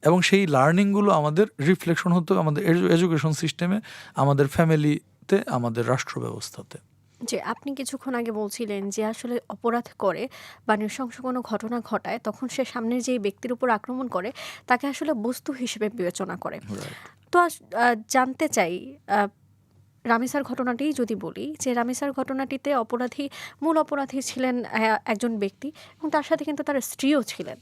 এবং সেই লার্নিংগুলো আমাদের রিফ্লেকশন হতে হবে আমাদের এডুকেশন সিস্টেমে, আমাদের ফ্যামিলিতে, আমাদের রাষ্ট্র ব্যবস্থাতে। যে আপনি কিছুক্ষণ আগে বলছিলেন যে আসলে অপরাধ করে বা নৃশংস কোনো ঘটনা ঘটায় তখন সে সামনের যে ব্যক্তির উপর আক্রমণ করে তাকে আসলে বস্তু হিসেবে বিবেচনা করে। তো জানতে চাই, রামিসার ঘটনাটি যদি বলি, যে রামিসার ঘটনাটিতে মূল অপরাধী ছিলেন একজন ব্যক্তি এবং তার সাথে কিন্তু তার স্ত্রীও ছিলেন।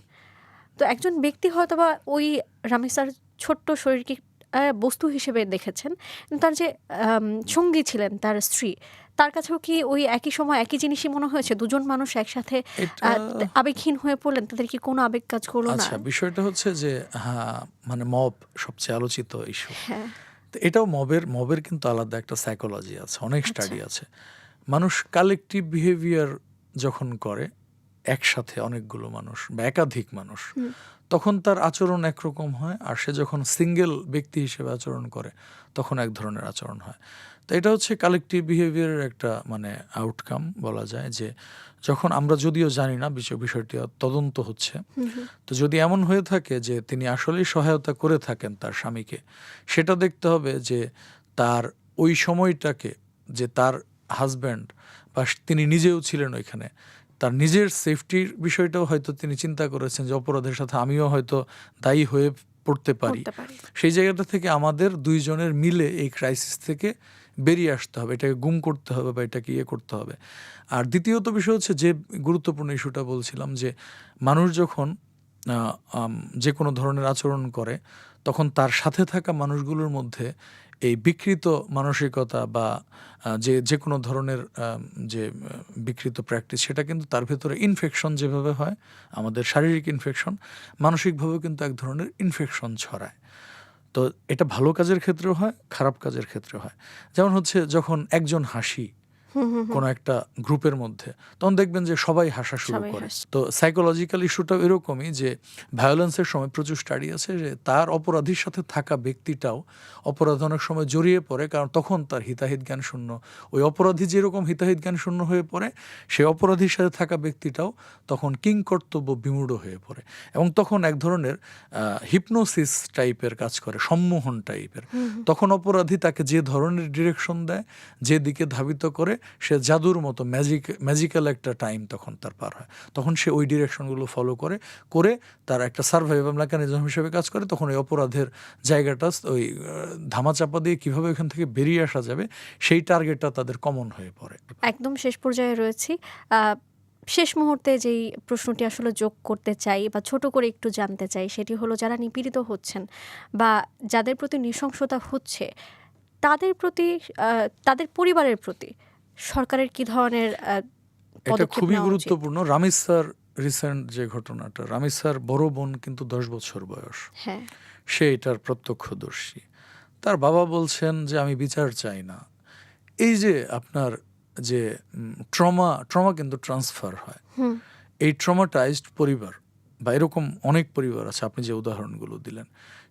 তো একজন ব্যক্তি হয়তো বা ওই রামিসার ছোট্ট শরীরকে বস্তু হিসেবে দেখেছেন, তার যে সঙ্গী ছিলেন তার স্ত্রী, তার কাছেও কি ওই একই সময় একই জিনিসই মনে হয়েছে? দুজন মানুষ একসাথে আবেগহীন হয়ে পড়লেন, তাদের কি কোনো আবেগ কাজ করলো না? আচ্ছা, বিষয়টা হচ্ছে যে মানে মব সবচেয়ে আলোচিত ইস্যু। তো এটাও মবের কিন্তু আলাদা একটা সাইকোলজি আছে, অনেক স্টাডি আছে। মানুষ কালেকটিভ বিহেভিয়ার যখন করে, একসাথে অনেকগুলো মানুষ বা একাধিক মানুষ, তখন তার আচরণ একরকম হয়, আর সে যখন সিঙ্গেল ব্যক্তি হিসেবে আচরণ করে তখন এক ধরনের আচরণ হয়। তো এটা হচ্ছে কালেকটিভ বিহেভিয়ারের একটা মানে আউটকাম বলা যায়। যে যখন আমরা যদিও জানি না, বিষয়টি তদন্ত হচ্ছে, তো যদি এমন হয়ে থাকে যে তিনি আসলেই সহায়তা করে থাকেন তার স্বামীকে, সেটা দেখতে হবে যে তার ওই সময়টাকে, যে তার হাজব্যান্ড বা তিনি নিজেও ছিলেন ওইখানে, তার নিজের সেফটির বিষয়টাও হয়তো তিনি চিন্তা করেছেন যে অপরাধের সাথে আমিও হয়তো দায়ী হয়ে পড়তে পারি। সেই জায়গাটা থেকে আমাদের দুইজনের মিলে এই ক্রাইসিস থেকে বেরিয়ে আসতে হবে, এটাকে গুম করতে হবে বা এটাকে ইয়ে করতে হবে। আর দ্বিতীয়ত বিষয় হচ্ছে যে গুরুত্বপূর্ণ ইস্যুটা বলছিলাম, যে মানুষ যখন যে কোনো ধরনের আচরণ করে, তখন তার সাথে থাকা মানুষগুলোর মধ্যে এই বিকৃত মানসিকতা বা যে কোনো ধরনের যে বিকৃত প্র্যাকটিস, সেটা কিন্তু তার ভেতরে ইনফেকশন যেভাবে হয়, আমাদের শারীরিক ইনফেকশন, মানসিকভাবেও কিন্তু এক ধরনের ইনফেকশন ছড়ায়। তো এটা ভালো কাজের ক্ষেত্রেও হয়, খারাপ কাজের ক্ষেত্রেও হয়। যেমন হচ্ছে যখন একজন হাসি কোনো একটা গ্রুপের মধ্যে, তখন দেখবেন যে সবাই হাসা শুরু সবাই করে। হাসছে। তো সাইকোলজিক্যাল ইস্যুটাও এরকমই, যে ভায়োলেন্সের সময় প্রচুর স্টাডি আছে যে তার অপরাধীর সাথে থাকা ব্যক্তিটাও অপরাধ অনেক সময় জড়িয়ে পড়ে, কারণ তখন তার হিতাহিত জ্ঞান শূন্য। ওই অপরাধী যেরকম হিতাহিত জ্ঞান শূন্য হয়ে পড়ে, সেই অপরাধীর সাথে থাকা ব্যক্তিটাও তখন কিংকর্তব্য বিমূঢ় হয়ে পড়ে, এবং তখন এক ধরনের হিপনোসিস টাইপের কাজ করে, সম্মোহন টাইপের। তখন অপরাধী তাকে যে ধরনের ডিরেকশন দেয়, যে দিকে ধাবিত করে, সে জাদুর মতো ম্যাজিক্যাল একটা টাইম তখন তার পার হয়। তখন সে ওই ডিরেকশনগুলো ফলো করে তার একটা সার্ভাইভাল মেকানিজম হিসেবে কাজ করে। তখন ওই অপরাধের জায়গাটা, ওই ধামাচাপা দিয়ে কীভাবে ওখান থেকে বেরিয়ে আসা যাবে, সেই টার্গেটটা তাদের কমন হয়ে পড়ে। একদম শেষ পর্যায়ে রয়েছি। শেষ মুহূর্তে যেই প্রশ্নটি আসলে যোগ করতে চাই বা ছোট করে একটু জানতে চাই, সেটি হলো যারা নিপীড়িত হচ্ছেন বা যাদের প্রতি নৃশংসতা হচ্ছে, তাদের প্রতি, তাদের পরিবারের প্রতি সরকারের কি ধরনের এটা পদক্ষেপ খুবই নেওয়া উচিত? গুরুত্বপূর্ণ। রামিজ স্যার রিসেন্ট যে ঘটনাটা, রামিজ স্যার বড় বোন কিন্তু 10 বছর বয়স, হ্যাঁ, সে এটার প্রত্যক্ষদর্শী। তার বাবা বলছেন যে আমি বিচার চাই না। এই যে আপনার যে ট্রমা কিন্তু ট্রান্সফার হয়। এই ট্রমাটাইজড পরিবার বা এরকম অনেক পরিবার আছে, আপনি যে উদাহরণগুলো দিলেন,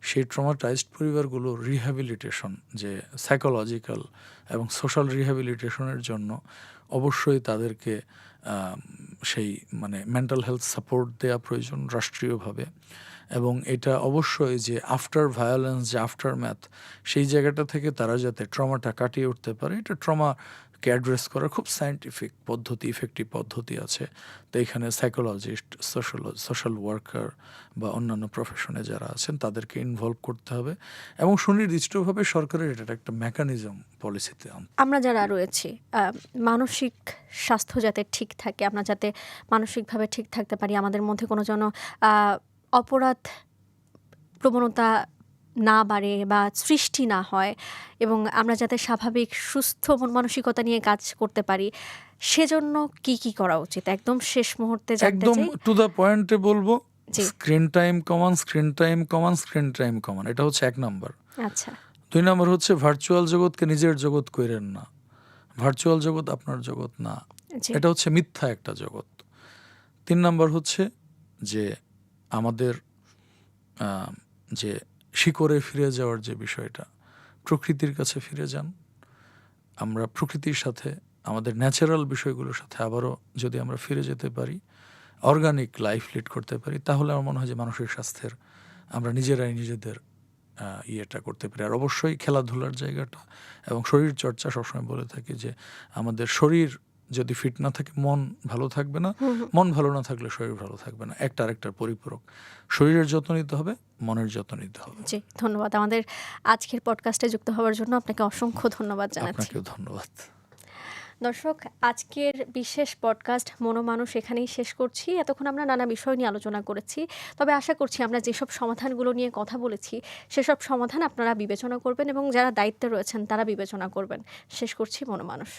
সেই ট্রমাটাইজড পরিবারগুলো রিহ্যাবিলিটেশন, যে সাইকোলজিক্যাল এবং সোশ্যাল রিহ্যাবিলিটেশনের জন্য অবশ্যই তাদেরকে সেই মানে মেন্টাল হেলথ সাপোর্ট দেওয়া প্রয়োজন রাষ্ট্রীয়ভাবে। এবং এটা অবশ্যই যে আফটার ভায়োলেন্স, যে আফটার ম্যাথ, সেই জায়গাটা থেকে তারা যাতে ট্রমাটা কাটিয়ে উঠতে পারে, এটা ট্রমাকে অ্যাড্রেস করার খুব সায়েন্টিফিক পদ্ধতি, ইফেক্টিভ পদ্ধতি আছে। তো এখানে সাইকোলজিস্ট, সোশ্যাল ওয়ার্কার বা অন্যান্য প্রফেশনে যারা আছেন তাদেরকে ইনভলভ করতে হবে, এবং সুনির্দিষ্টভাবে সরকারের এটা একটা মেকানিজম পলিসিতে আনতে। আমরা যারা রয়েছি, মানসিক স্বাস্থ্য যাতে ঠিক থাকে, আমরা যাতে মানসিকভাবে ঠিক থাকতে পারি, আমাদের মধ্যে কোনো যেন অপরাধ প্রবণতা না বাড়ে বা সৃষ্টি না হয়, এবং আমরা যাতে স্বাভাবিক সুস্থ মন মানসিকতা নিয়ে কাজ করতে পারি, সেজন্য কি কি করা উচিত? একদম শেষ মুহূর্তে জানতে একদম চাই। টু দ্য পয়েন্টে বলবো, জি। স্ক্রিন টাইম কমান, স্ক্রিন টাইম কমান, স্ক্রিন টাইম কমান। এটা হচ্ছে 1 নম্বর। আচ্ছা। 2 নম্বর হচ্ছে ভার্চুয়াল জগৎকে নিজের জগৎ কইরেন না। ভার্চুয়াল জগৎ আপনার জগৎ না, জি। এটা হচ্ছে মিথ্যা একটা জগৎ। 3 নম্বর হচ্ছে যে আমাদের যে শিকড়ে ফিরে যাওয়ার যে বিষয়টা, প্রকৃতির কাছে ফিরে যান। আমরা প্রকৃতির সাথে, আমাদের ন্যাচারাল বিষয়গুলোর সাথে আবারও যদি আমরা ফিরে যেতে পারি, অর্গানিক লাইফ লিড করতে পারি, তাহলে আমার মনে হয় যে মানসিক স্বাস্থ্যের আমরা নিজেরাই নিজেদের ইয়েটা করতে পারি। আর অবশ্যই খেলাধুলার জায়গাটা এবং শরীর চর্চা, সবসময় বলে থাকি যে আমাদের শরীর যদি ফিট না থাকে মন ভালো থাকবে না, মন ভালো না থাকলে শরীর ভালো থাকবে না, একটা আরেকটার পরিপূরক। শরীরের যত্ন নিতে হবে, মনের যত্ন নিতে হবে। জি, ধন্যবাদ। আমাদের আজকের পডকাস্টে যুক্ত হওয়ার জন্য আপনাকে অসংখ্য ধন্যবাদ জানাচ্ছি। আপনাকেও ধন্যবাদ। দর্শক, আজকের বিশেষ পডকাস্ট মনোমানুষ এখানেই শেষ করছি। এতক্ষণ আমরা নানা বিষয় নিয়ে আলোচনা করেছি, তবে আশা করছি আমরা যেসব সমাধানগুলো নিয়ে কথা বলেছি সেসব সমাধান আপনারা বিবেচনা করবেন এবং যারা দায়িত্বে রয়েছেন তারা বিবেচনা করবেন। শেষ করছি মনোমানুষ।